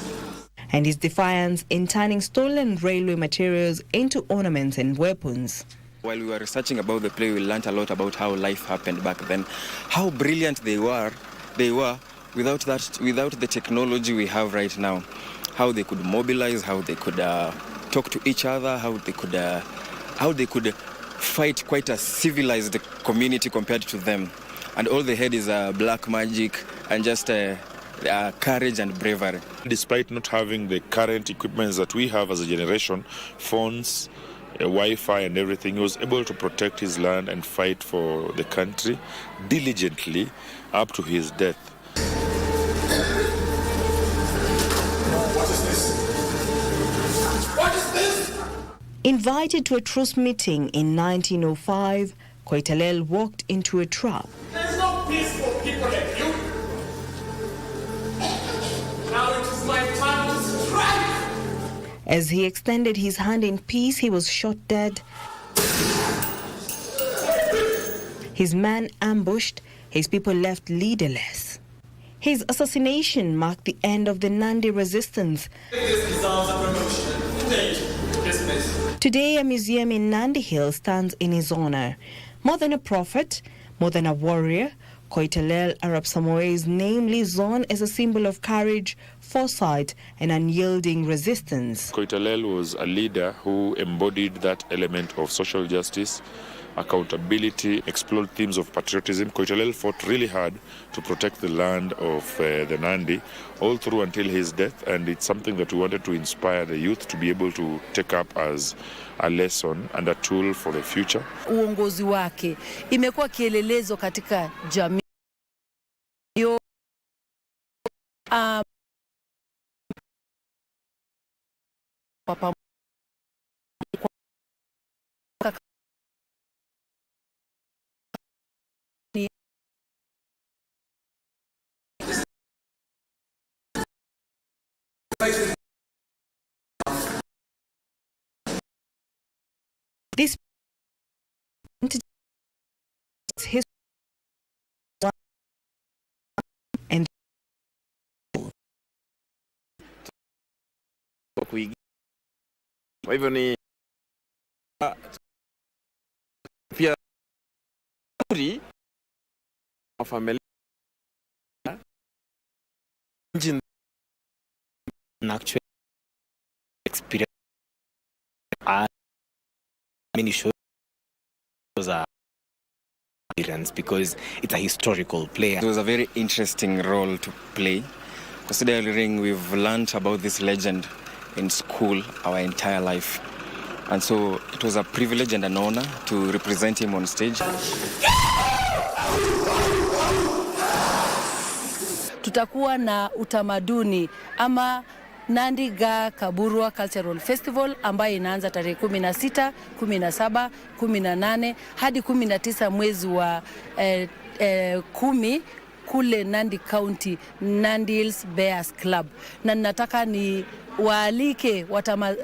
Speaker 18: And his defiance in turning stolen railway materials into ornaments and weapons.
Speaker 23: While we were researching about the play, we learned a lot about how life happened back then, how brilliant they were without the technology we have right now, how they could mobilize, how they could talk to each other, how they could fight quite a civilized community compared to them. And all they had is black magic and just courage and bravery.
Speaker 22: Despite not having the current equipments that we have as a generation, phones, Wi-Fi and everything, he was able to protect his land and fight for the country diligently up to his death.
Speaker 1: What is this? What is this?
Speaker 18: Invited to a truce meeting in 1905, Koitalel walked into a trap.
Speaker 1: There's no peace for people like you.
Speaker 18: As he extended his hand in peace, he was shot dead. His man ambushed, his people left leaderless. His assassination marked the end of the Nandi resistance. Today, a museum in Nandi Hill stands in his honor. More than a prophet, more than a warrior, Koitalel Arap Samoei's name lives on as a symbol of courage, foresight, and unyielding resistance.
Speaker 22: Koitalel was a leader who embodied that element of social justice, accountability, explored themes of patriotism. Koitalel fought really hard to protect the land of the Nandi all through until his death, and it's something that we wanted to inspire the youth to be able to take up as a lesson and a tool for the future.
Speaker 2: Uongozi wake imekuwa kielelezo katika jamii.
Speaker 18: This his and
Speaker 3: kwa hivyo ni pia wa familia
Speaker 5: actually experience many shows because it's a historical play.
Speaker 23: It was a very interesting role to play, considering we've learned about this legend in school our entire life, and so it was a privilege and an honor to represent him on stage.
Speaker 2: Tutakuwa na utamaduni ama Nandi Ga Kaburwa Cultural Festival ambayo inaanza tarehe 16, 17, 18 hadi 19 mwezi wa 10 kule Nandi County, Nandi Hills Bears Club. Na nataka ni waalike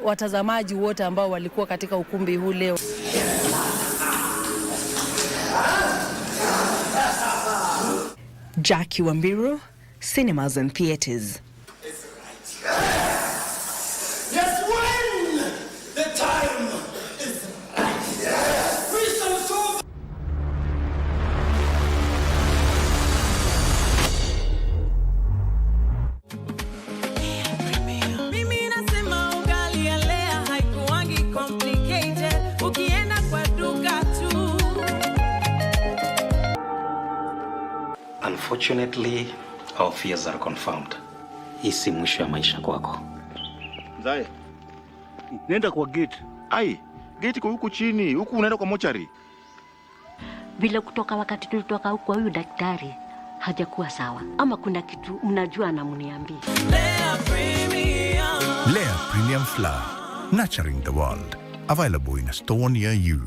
Speaker 2: watazamaji wote ambao walikuwa katika ukumbi huu leo.
Speaker 18: Jackie Wambiru, Cinemas and Theatres.
Speaker 1: Yes, when the time is right. We shall show.
Speaker 10: Mimi nasema ugali ya lea haikuwangi complicated. Ukienda kwa duka tu.
Speaker 24: Unfortunately, our fears are confirmed. Hii si mwisho ya maisha kwako.
Speaker 25: Zai, nenda kwa gate. Ai, gate kwa huku chini, huku unaenda kwa mochari.
Speaker 27: Vile kutoka wakati tulitoka huko huyu daktari hajakuwa sawa. Ama kuna kitu mnajua anamuniambia.
Speaker 28: Lea Premium Flour, nurturing the world. Available in a store near you.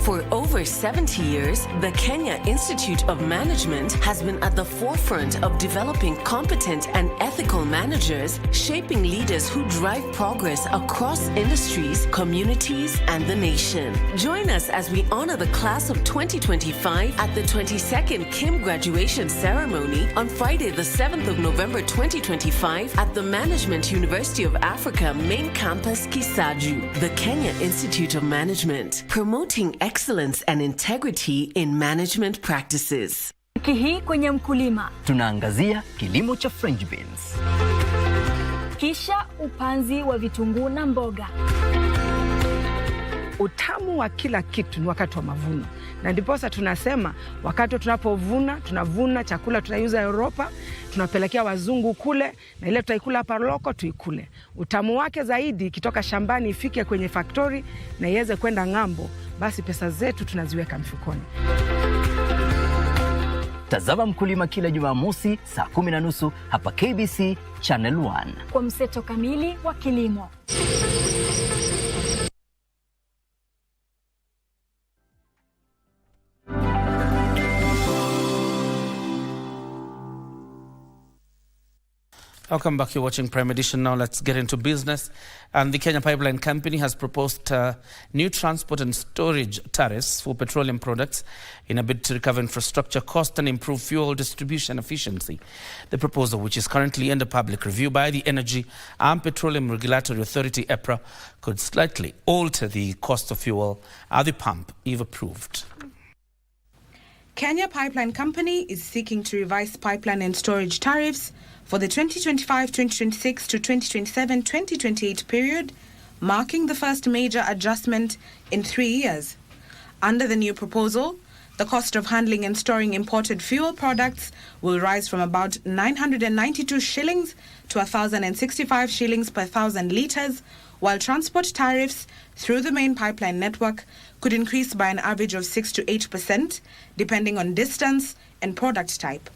Speaker 16: For over 70 years, the Kenya Institute of Management has been at the forefront of developing competent and ethical managers, shaping leaders who drive progress across industries, communities, and the nation. Join us as we honor the class of 2025 at the 22nd Kim graduation ceremony on Friday, the 7th of November 2025 at the Management University of Africa main campus, Kisaju. The Kenya Institute of Management, promoting excellence and integrity in management practices.
Speaker 29: Wiki hii kwenye Mkulima
Speaker 30: tunaangazia kilimo cha French beans,
Speaker 29: kisha upanzi wa vitunguu na mboga.
Speaker 31: Utamu wa kila kitu ni wakati wa mavuno, na ndiposa tunasema wakati tunapovuna, tunavuna chakula tunaiuza Europa, tunapelekea wazungu kule, na ile tutaikula hapa loko tuikule. Utamu wake zaidi kitoka shambani ifike kwenye factory na iweze kwenda ng'ambo, basi pesa zetu tunaziweka mfukoni.
Speaker 30: Tazama Mkulima kila Jumamosi saa 10:30 hapa KBC Channel 1
Speaker 29: kwa mseto kamili wa kilimo.
Speaker 13: Welcome back. You're watching Prime Edition. Now let's get into business. And the Kenya Pipeline Company has proposed new transport and storage tariffs for petroleum products in a bid to recover infrastructure cost and improve fuel distribution efficiency. The proposal, which is currently under public review by the Energy and Petroleum Regulatory Authority, EPRA, could slightly alter the cost of fuel at the pump if approved.
Speaker 4: Kenya Pipeline Company is seeking to revise pipeline and storage tariffs for the 2025-2026 to 2027-2028 period, marking the first major adjustment in 3 years. Under the new proposal, the cost of handling and storing imported fuel products will rise from about 992 shillings to 1,065 shillings per 1,000 litres, while transport tariffs through the main pipeline network could increase by an average of 6 to 8%, depending on distance and product type.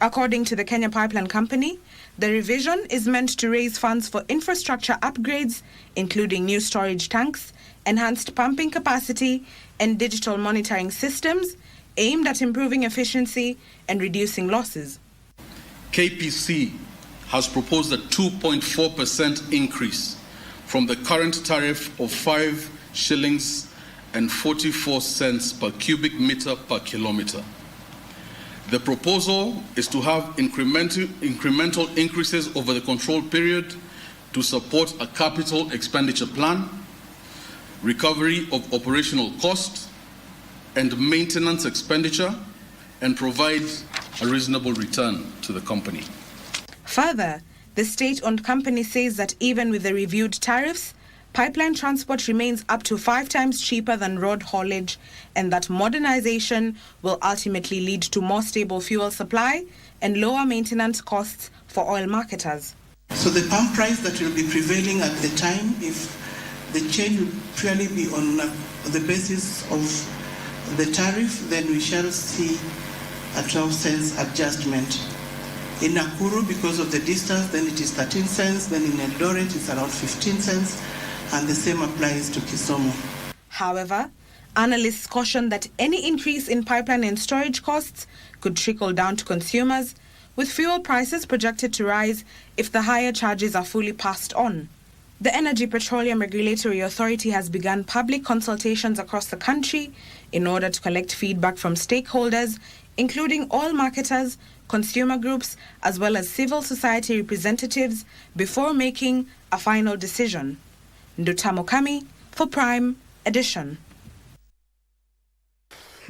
Speaker 4: According to the Kenya Pipeline Company, the revision is meant to raise funds for infrastructure upgrades, including new storage tanks, enhanced pumping capacity, and digital monitoring systems aimed at improving efficiency and reducing losses.
Speaker 6: KPC has proposed a 2.4% increase from the current tariff of 5 shillings and 44 cents per cubic meter per kilometer. The proposal is to have incremental increases over the control period to support a capital expenditure plan, recovery of operational costs, and maintenance expenditure, and provide a reasonable return to the company.
Speaker 4: Further, the state-owned company says that even with the reviewed tariffs, pipeline transport remains up to 5 times cheaper than road haulage, and that modernization will ultimately lead to more stable fuel supply and lower maintenance costs for oil marketers.
Speaker 7: So the pump price that will be prevailing at the time, if the change will purely be on the basis of the tariff, then we shall see a 12 cents adjustment. In Nakuru, because of the distance, then it is 13 cents, then in Eldoret it's around 15 cents, and the same applies to Kisumu.
Speaker 4: However, analysts caution that any increase in pipeline and storage costs could trickle down to consumers, with fuel prices projected to rise if the higher charges are fully passed on. The Energy Petroleum Regulatory Authority has begun public consultations across the country in order to collect feedback from stakeholders, including oil marketers, consumer groups, as well as civil society representatives, before making a final decision. Ndutamo Kami for Prime Edition.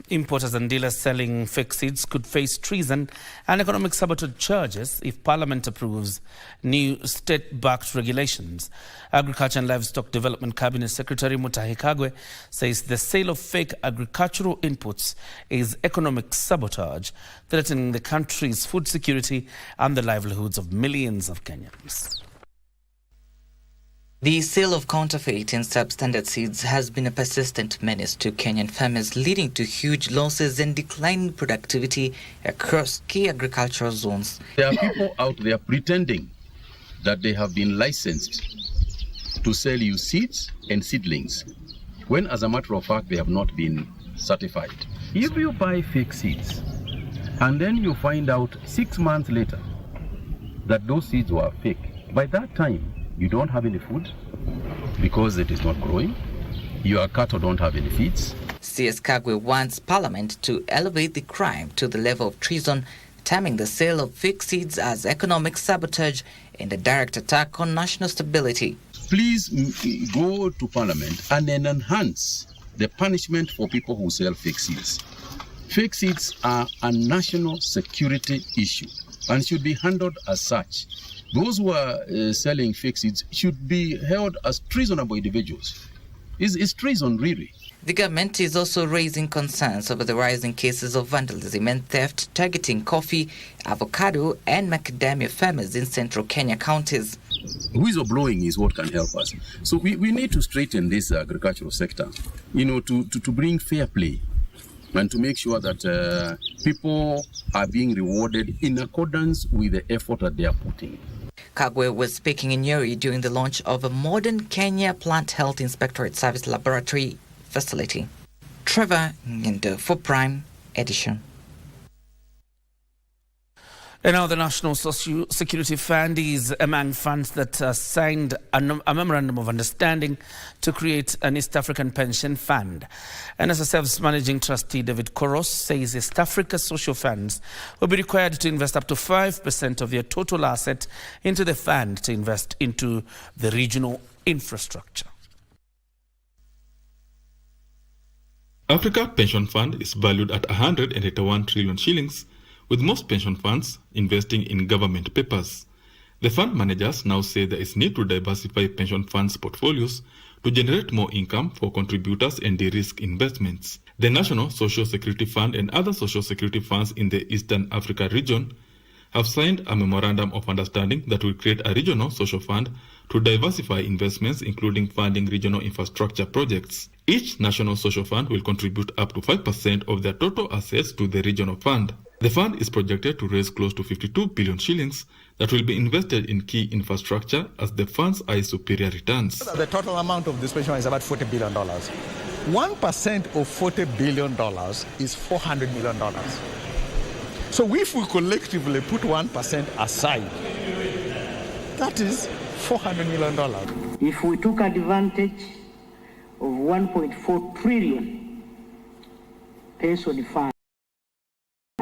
Speaker 13: Importers and dealers selling fake seeds could face treason and economic sabotage charges if Parliament approves new state-backed regulations. Agriculture and Livestock Development Cabinet Secretary Mutahi Kagwe says the sale of fake agricultural inputs is economic sabotage, threatening the country's food security and the livelihoods of millions of Kenyans.
Speaker 8: The sale of counterfeit and substandard seeds has been a persistent menace to Kenyan farmers, leading to huge losses and declining productivity across key agricultural zones.
Speaker 9: There are people out there pretending that they have been licensed to sell you seeds and seedlings, when as a matter of fact they have not been certified. If you buy fake seeds and then you find out 6 months later that those seeds were fake, by that time you don't have any food because it is not growing. Your cattle don't have any feeds.
Speaker 8: CS Kagwe wants Parliament to elevate the crime to the level of treason, terming the sale of fake seeds as economic sabotage and a direct attack on national stability.
Speaker 9: Please go to Parliament and then enhance the punishment for people who sell fake seeds. Fake seeds are a national security issue and should be handled as such. Those who are selling fake seeds should be held as treasonable individuals. It's treason, really.
Speaker 8: The government is also raising concerns over the rising cases of vandalism and theft targeting coffee, avocado, and macadamia farmers in central Kenya counties.
Speaker 9: Whistleblowing is what can help us. So we need to straighten this agricultural sector, to bring fair play and to make sure that people are being rewarded in accordance with the effort that they are putting.
Speaker 8: Kagwe was speaking in Nyeri during the launch of a modern Kenya Plant Health Inspectorate Service Laboratory facility. Trevor Ngindo for Prime Edition.
Speaker 13: And now the National Social Security Fund is among funds that signed a memorandum of understanding to create an East African pension fund. And NSSF's managing trustee David Koros says East Africa social funds will be required to invest up to 5% of their total asset into the fund to invest into the regional infrastructure.
Speaker 3: Africa Pension Fund is valued at 181 trillion shillings, with most pension funds investing in government papers. The fund managers now say there is need to diversify pension funds' portfolios to generate more income for contributors and de-risk investments. The National Social Security Fund and other social security funds in the Eastern Africa region have signed a memorandum of understanding that will create a regional social fund to diversify investments, including funding regional infrastructure projects. Each national social fund will contribute up to 5% of their total assets to the regional fund. The fund is projected to raise close to 52 billion shillings that will be invested in key infrastructure as the funds eye superior returns.
Speaker 11: The total amount of this pension is about $40 billion. 1% of $40 billion is $400 million. So if we collectively put 1% aside, that is $400 million.
Speaker 12: If we took advantage of 1.4 trillion pension fund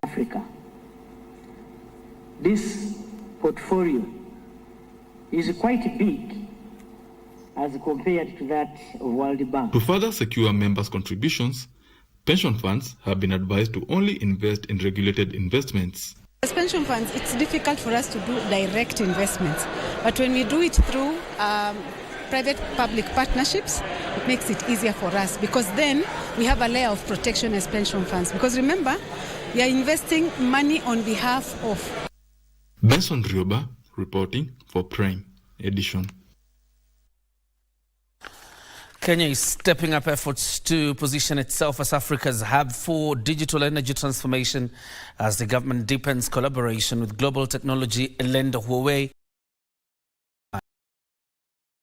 Speaker 12: in Africa, this portfolio is quite big as compared to that of World Bank.
Speaker 3: To further secure members' contributions, pension funds have been advised to only invest in regulated investments.
Speaker 14: As pension funds, it's difficult for us to do direct investments, but when we do it through private-public partnerships, it makes it easier for us because then we have a layer of protection as pension funds. Because remember, we are investing money on behalf of...
Speaker 3: Benson Rioba reporting for Prime Edition.
Speaker 13: Kenya is stepping up efforts to position itself as Africa's hub for digital energy transformation as the government deepens collaboration with global technology lender Huawei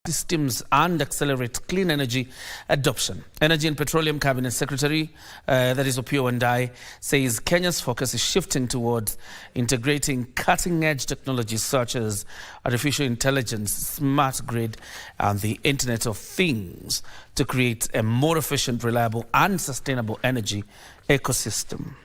Speaker 13: systems and accelerate clean energy adoption. Energy and Petroleum Cabinet Secretary, that is Opiyo Wandayi, says Kenya's focus is shifting towards integrating cutting-edge technologies such as artificial intelligence, smart grid, and the Internet of Things to create a more efficient, reliable, and sustainable energy ecosystem.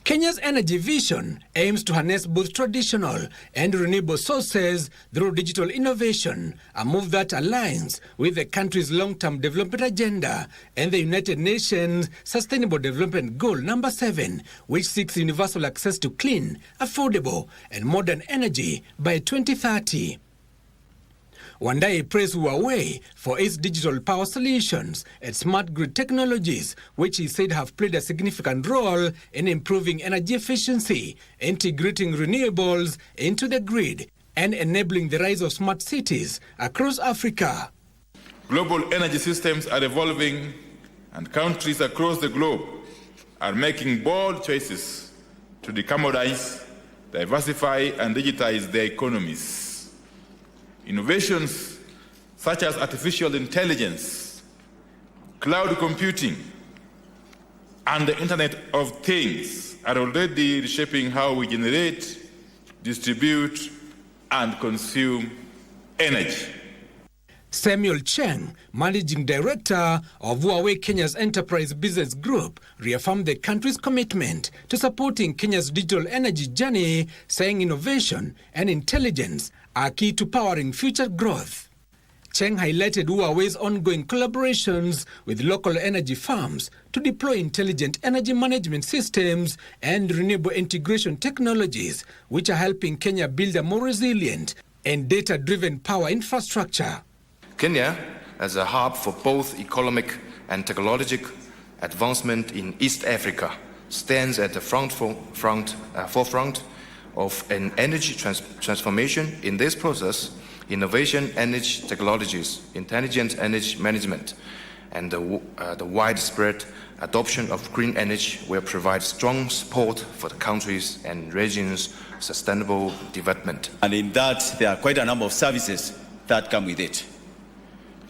Speaker 15: Kenya's energy vision aims to harness both traditional and renewable sources through digital innovation, a move that aligns with the country's long-term development agenda and the United Nations Sustainable Development Goal number 7, which seeks universal access to clean, affordable, and modern energy by 2030. Wandayi praised Huawei for its digital power solutions and smart grid technologies, which he said have played a significant role in improving energy efficiency, integrating renewables into the grid, and enabling the rise of smart cities across Africa.
Speaker 17: Global energy systems are evolving, and countries across the globe are making bold choices to decarbonize, diversify, and digitize their economies. Innovations such as artificial intelligence, cloud computing, and the Internet of Things are already reshaping how we generate, distribute, and consume energy.
Speaker 15: Samuel Cheng, Managing Director of Huawei Kenya's Enterprise Business Group, reaffirmed the country's commitment to supporting Kenya's digital energy journey, saying innovation and intelligence are key to powering future growth. Cheng highlighted Huawei's ongoing collaborations with local energy firms to deploy intelligent energy management systems and renewable integration technologies, which are helping Kenya build a more resilient and data-driven power infrastructure.
Speaker 19: Kenya, as a hub for both economic and technological advancement in East Africa, stands at the forefront of an energy transformation. In this process, innovation, energy technologies, intelligent energy management, and the widespread adoption of green energy will provide strong support for the country's and region's sustainable development.
Speaker 20: And in that, there are quite a number of services that come with it.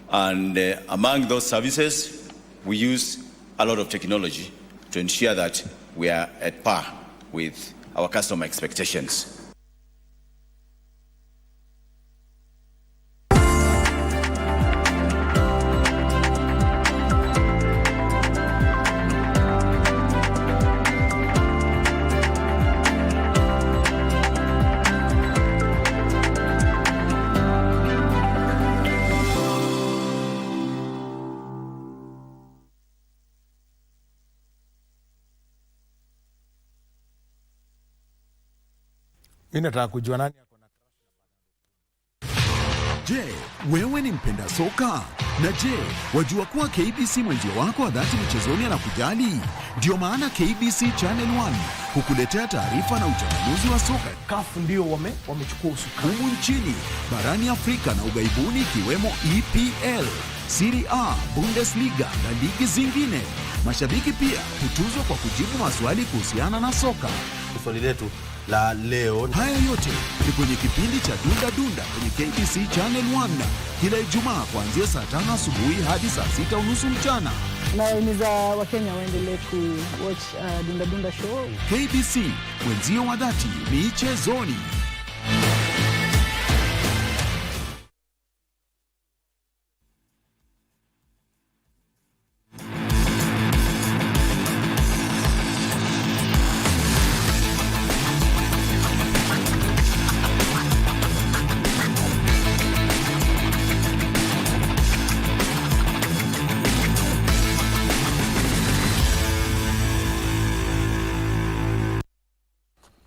Speaker 20: And among those services, we use a lot of technology. to ensure that we are at par with our customer expectations.
Speaker 1: Nataka kujua nani ako na.
Speaker 2: Je, wewe ni mpenda soka? Na je, wajua kuwa KBC mwenzi wako wa dhati michezoni anakujali? Ndio maana KBC Channel 1 hukuletea taarifa na uchanganuzi wa soka.
Speaker 1: CAF ndio wamechukua usukani
Speaker 2: humu nchini, barani Afrika na ugaibuni, ikiwemo EPL, Serie A, Bundesliga na ligi zingine. Mashabiki pia hutuzwa kwa kujibu maswali kuhusiana na soka.
Speaker 1: Swali letu la leo.
Speaker 2: Haya yote ni kwenye kipindi cha Dunda Dunda kwenye KBC Channel 1 kila Ijumaa kuanzia saa 5 asubuhi hadi saa 6:30 mchana.
Speaker 5: Nawahimiza Wakenya waendelee watch Dunda Dunda show.
Speaker 2: KBC, mwenzio wa dhati michezoni.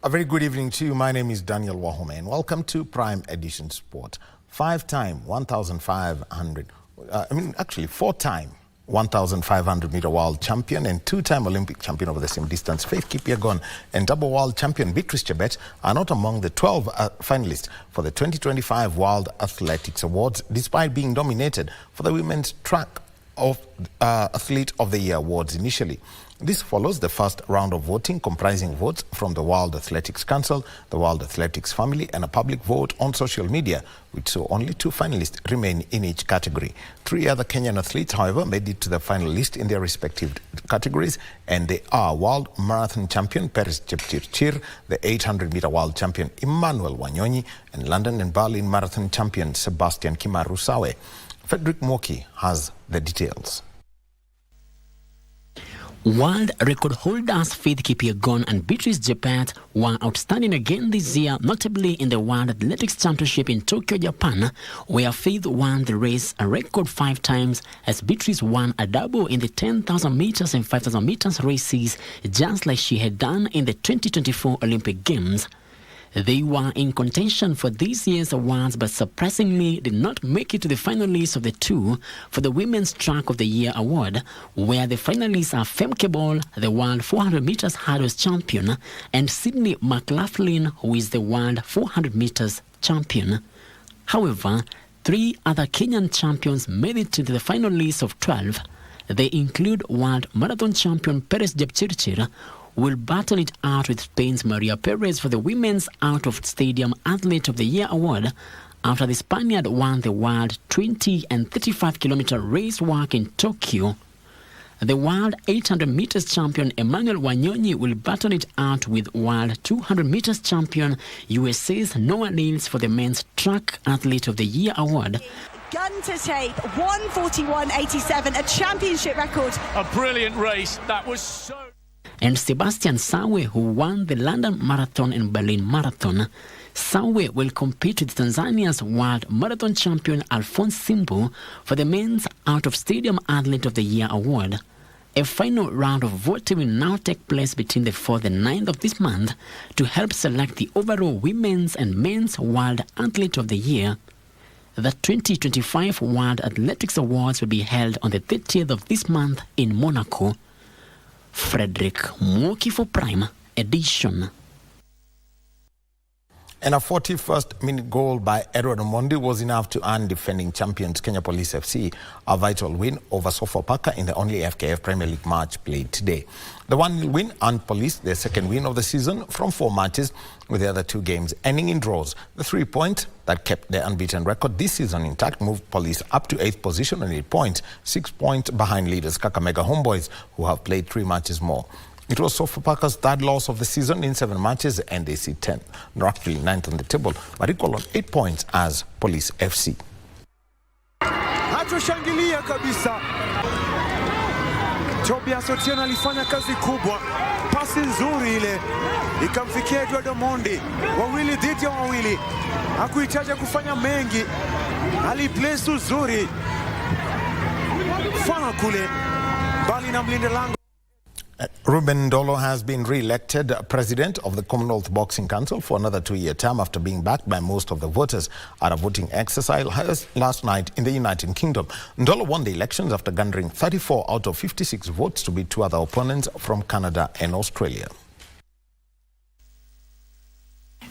Speaker 1: A very good evening to you. My name is Daniel Wahome and welcome to Prime Edition Sport. Four-time 1,500 meter world champion and two-time Olympic champion over the same distance, Faith Kipyegon, and double world champion Beatrice Chebet are not among the 12 finalists for the 2025 World Athletics Awards, despite being nominated for the Women's Track of Athlete of the Year Awards initially. This follows the first round of voting comprising votes from the World Athletics Council, the World Athletics family, and a public vote on social media, which saw only 2 finalists remain in each category. 3 other Kenyan athletes, however, made it to the final list in their respective categories, and they are World Marathon Champion Peres Jepchirchir, the 800-meter World Champion Emmanuel Wanyonyi, and London and Berlin Marathon Champion Sebastian Kimaru Sawe. Frederick Moki has the details.
Speaker 10: World record holders Faith Kipyegon and Beatrice Chebet were outstanding again this year, notably in the World Athletics Championship in Tokyo, Japan, where Faith won the race a record 5 times, as Beatrice won a double in the 10,000 meters and 5,000 meters races, just like she had done in the 2024 Olympic Games. They were in contention for this year's awards, but surprisingly did not make it to the finalists of the 2 for the Women's Track of the Year award, where the finalists are Femke Bol, the world 400 meters hurdles champion, and Sydney McLaughlin, who is the world 400 meters champion. However, 3 other Kenyan champions made it to the final list of 12. They include world marathon champion Peres Jepchirchir, will battle it out with Spain's Maria Perez for the Women's Out-of-Stadium Athlete of the Year award after the Spaniard won the world 20 and 35-kilometer race walk in Tokyo. The world 800 meters champion Emmanuel Wanyonyi will battle it out with world 200 meters champion USA's Noah Niels for the Men's Track Athlete of the Year award.
Speaker 18: Gun to tape, 1:41.87, a championship record.
Speaker 21: A brilliant race. That was so...
Speaker 10: And Sebastian Sawe, who won the London Marathon and Berlin Marathon. Sawe will compete with Tanzania's world marathon champion Alphonse Simbu for the Men's Out-of-Stadium Athlete of the Year award. A final round of voting will now take place between the 4th and 9th of this month to help select the overall Women's and Men's World Athlete of the Year. The 2025 World Athletics Awards will be held on the 30th of this month in Monaco. Frederick Mwoki for Prime Edition.
Speaker 1: And a 41st minute goal by Edward Omondi was enough to earn defending champions Kenya Police FC a vital win over Sofapaka in the only FKF Premier League match played today. The 1-0 win earned Police their second win of the season from 4 matches, with the other 2 games ending in draws. The 3 points that kept their unbeaten record this season intact moved Police up to 8th position on 8 points, 6 points behind leaders Kakamega Homeboys, who have played 3 matches more. It was Sofapaka's 3rd loss of the season in 7 matches, and they sit 10th, not actually 9th on the table, but equal on 8 points as Police FC.
Speaker 16: Hatushangilia kabisa. Tobias Otieno alifanya kazi kubwa, pasi nzuri ile ikamfikia Edward Omondi, wawili dhidi ya wawili, hakuhitaji kufanya mengi, aliplace uzuri fana kule bali na mlinda lango.
Speaker 1: Ruben Ndolo has been re-elected president of the Commonwealth Boxing Council for another 2-year term after being backed by most of the voters at a voting exercise last night in the United Kingdom. Ndolo won the elections after garnering 34 out of 56 votes to beat 2 other opponents from Canada and Australia.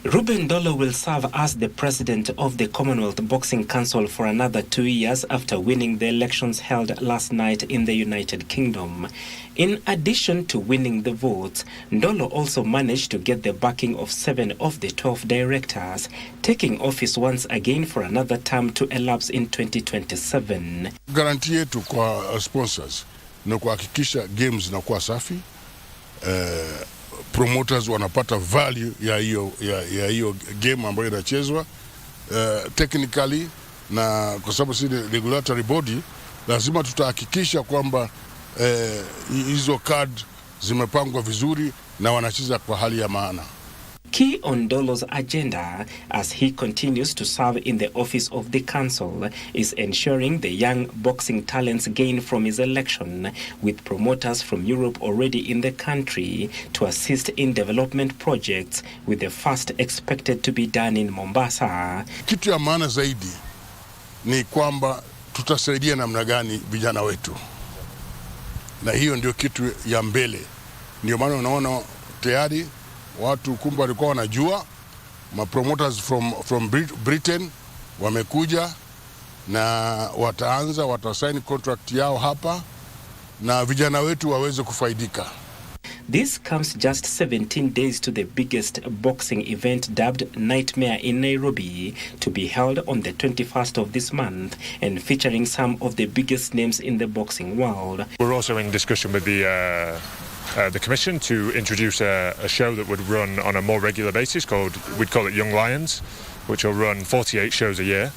Speaker 22: Ruben Ndolo will serve as the president of the Commonwealth Boxing Council for another 2 years after winning the elections held last night in the United Kingdom. In addition to winning the votes, Ndolo also managed to get the backing of 7 of the 12 directors, taking office once again for another term to elapse in 2027.
Speaker 23: Guarantee yetu kwa sponsors na kuhakikisha games zinakuwa safi, promoters wanapata value ya hiyo game ambayo inachezwa technically, na kwa sababu si regulatory body lazima tutahakikisha kwamba hizo card zimepangwa vizuri na wanacheza kwa hali ya maana.
Speaker 22: Key on Ndolo's agenda as he continues to serve in the office of the council is ensuring the young boxing talents gain from his election, with promoters from Europe already in the country to assist in development projects, with the first expected to be done in Mombasa.
Speaker 23: Kitu ya maana zaidi ni kwamba tutasaidia namna gani vijana wetu, na hiyo ndio kitu ya mbele. Ndio maana unaona tayari watu kumbe walikuwa wanajua, promoters from Britain wamekuja na watasign contract yao hapa na vijana wetu waweze kufaidika.
Speaker 22: This comes just 17 days to the biggest boxing event dubbed Nightmare in Nairobi, to be held on the 21st of this month and featuring some of the biggest names in the boxing world.
Speaker 24: We're also in discussion with the Commission to introduce a show that would run on a more regular basis we'd call it Young Lions, which will run 48 shows a year,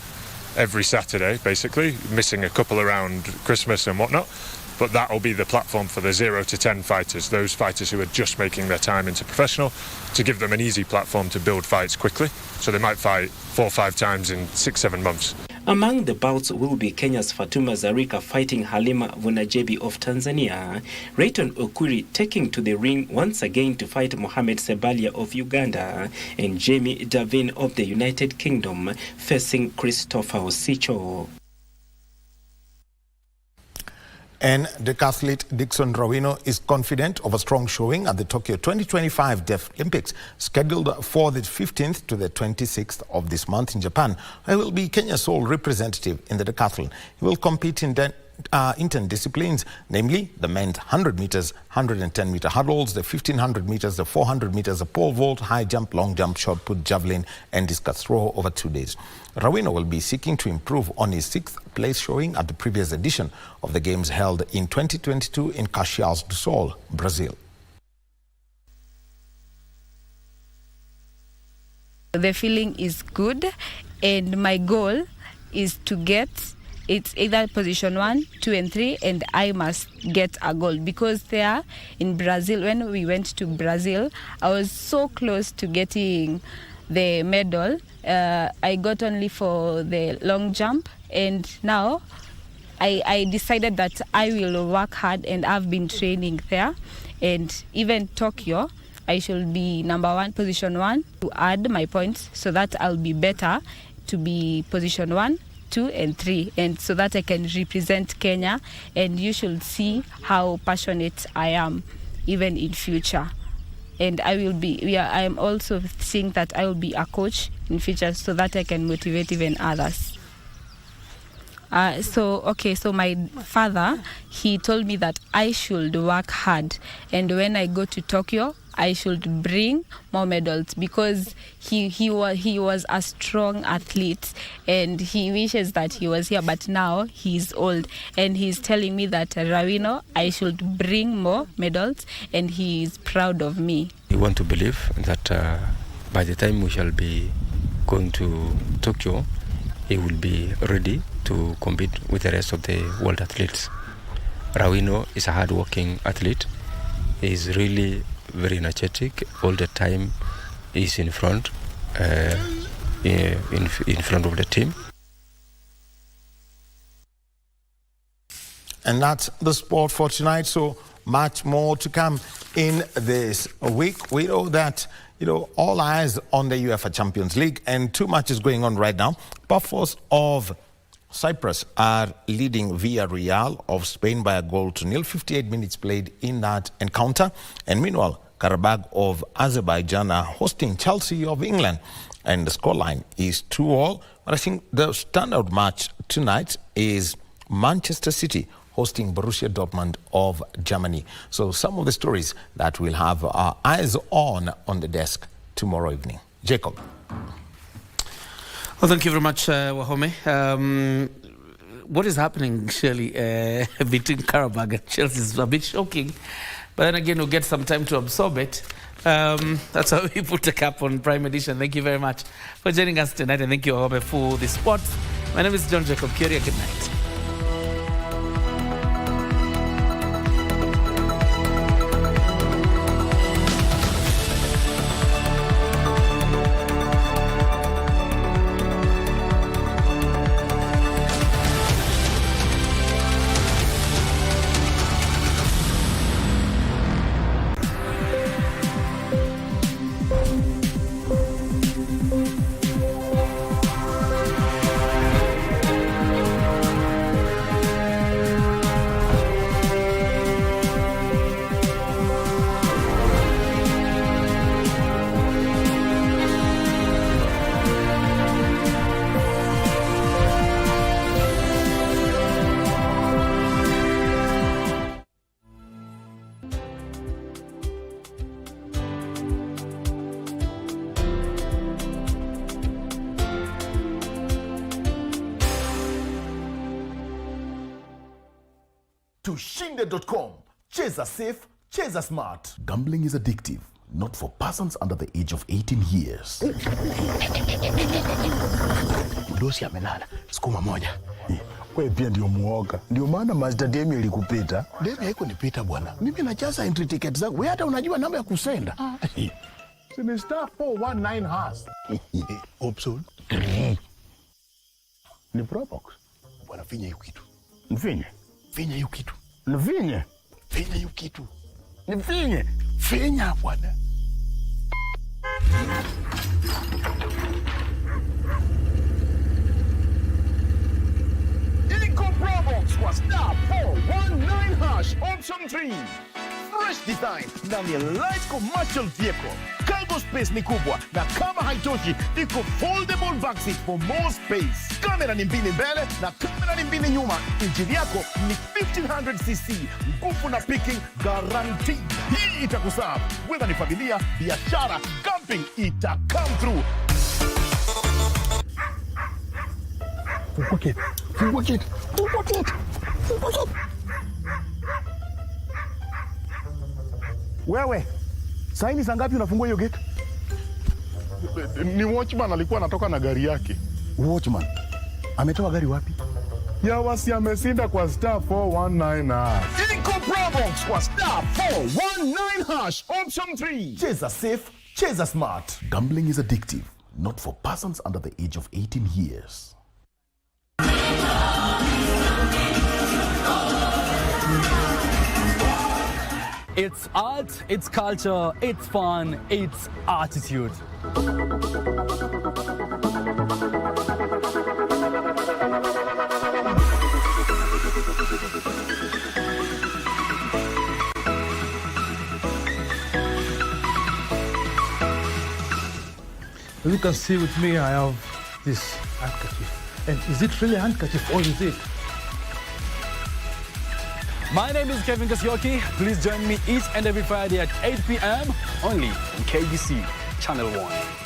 Speaker 24: every Saturday basically, missing a couple around Christmas and whatnot. But that will be the platform for the 0 to 10 fighters, those fighters who are just making their time into professional, to give them an easy platform to build fights quickly. So they might fight 4 or 5 times in 6-7 months.
Speaker 22: Among the bouts will be Kenya's Fatuma Zarika fighting Halima Vunajebi of Tanzania, Rayton Okwiri taking to the ring once again to fight Mohamed Sebalia of Uganda, and Jamie Davin of the United Kingdom facing Christopher Osicho.
Speaker 1: And decathlete Dixon Rawino is confident of a strong showing at the Tokyo 2025 Deaf Olympics, scheduled for the 15th to the 26th of this month in Japan. He will be Kenya's sole representative in the decathlon. He will compete in 10 disciplines, namely the men's 100 meters, 110 meter hurdles, the 1500 meters, the 400 meters, the pole vault, high jump, long jump, shot put, javelin, and discus throw over 2 days. Rawino will be seeking to improve on his 6th place showing at the previous edition of the Games held in 2022 in Caxias do Sol, Brazil.
Speaker 25: The feeling is good, and my goal is to get it's either position 1, 2, and 3, and I must get a gold, because there in Brazil, when we went to Brazil, I was so close to getting the medal. I got only for the long jump, and now I decided that I will work hard, and I've been training there, and even Tokyo I should be number 1, position 1, to add my points so that I'll be better to be position 1, 2, and 3, and so that I can represent Kenya, and you should see how passionate I am even in future. and I am also seeing that I will be a coach in future so that I can motivate even others. So my father, he told me that I should work hard, and when I go to Tokyo, I should bring more medals, because he was a strong athlete and he wishes that he was here, but now he's old and he's telling me that Rawino, I should bring more medals, and he is proud of me.
Speaker 4: We want to believe that by the time we shall be going to Tokyo, he will be ready to compete with the rest of the world athletes. Rawino is a hard-working athlete. He is really very energetic all the time. He's in front, in front of the team.
Speaker 1: And that's the sport for tonight. So much more to come in this week. We know that, all eyes on the UEFA Champions League, and two matches going on right now. Buffos of Cyprus are leading Villarreal of Spain by a goal to nil. 58 minutes played in that encounter. And meanwhile, Karabakh of Azerbaijan are hosting Chelsea of England, and the scoreline is 2-2. But I think the standout match tonight is Manchester City hosting Borussia Dortmund of Germany. So some of the stories that we'll have our eyes on the desk tomorrow evening. Jacob.
Speaker 13: Well, thank you very much, Wahome. What is happening, Shirley, between Karabakh and Chelsea is a bit shocking. But then again, we'll get some time to absorb it. That's how we put a cap on Prime Edition. Thank you very much for joining us tonight, and thank you, Wahome, for the sports. My name is John Jacob Curia. Good night.
Speaker 6: Tushinde.com. Cheza safe, cheza smart. Gambling is addictive, not for persons under the age of 18 years.
Speaker 7: Dosi amelala, sukuma moja. Wewe pia ndio muoga. Ndio maana Master Demi ilikupita. Demi haiko nipita bwana. Mimi najaza entry ticket zangu. Wewe hata unajua namba ya kusenda.
Speaker 6: Sini star 419 has.
Speaker 7: Option. Ni Probox. Bwana finya hiyo kitu.
Speaker 6: Mfinye.
Speaker 7: Finya hiyo kitu.
Speaker 6: Mfinye.
Speaker 7: Finya hiyo kitu. Mfinye. Finya bwana.
Speaker 6: Illico Probox kwa star 419 hash option 3. Fresh design na ni light commercial vehicle. Cargo space ni kubwa, na kama haitoshi, iko foldable back seat for more space. Kamera ni mbili mbele na kamera ni mbili nyuma. Injini yako ni 1500cc. Nguvu na picking guaranteed. Hii itakuserve whether ni familia, biashara, camping, ita come through.
Speaker 7: Fungua kit. Fungua kit. Fungua kit. Fungua kit.
Speaker 6: Wewe, saini saa ngapi unafungua hiyo gate?
Speaker 7: Ni watchman alikuwa anatoka na gari yake.
Speaker 6: Watchman? Ametoa gari wapi?
Speaker 7: Ya wasi amesinda kwa star 419 hash.
Speaker 6: Illico Probox kwa star 419 hash option 3. Cheza safe, cheza smart. Gambling is addictive, not for persons under the age of 18 years.
Speaker 8: It's art, it's culture, it's fun, it's attitude.
Speaker 3: As you can see with me, I have this handkerchief. And is it really a handkerchief or is it?
Speaker 8: My name is Kevin Kasioki. Please join me each and every Friday at 8 p.m. only on KBC Channel 1.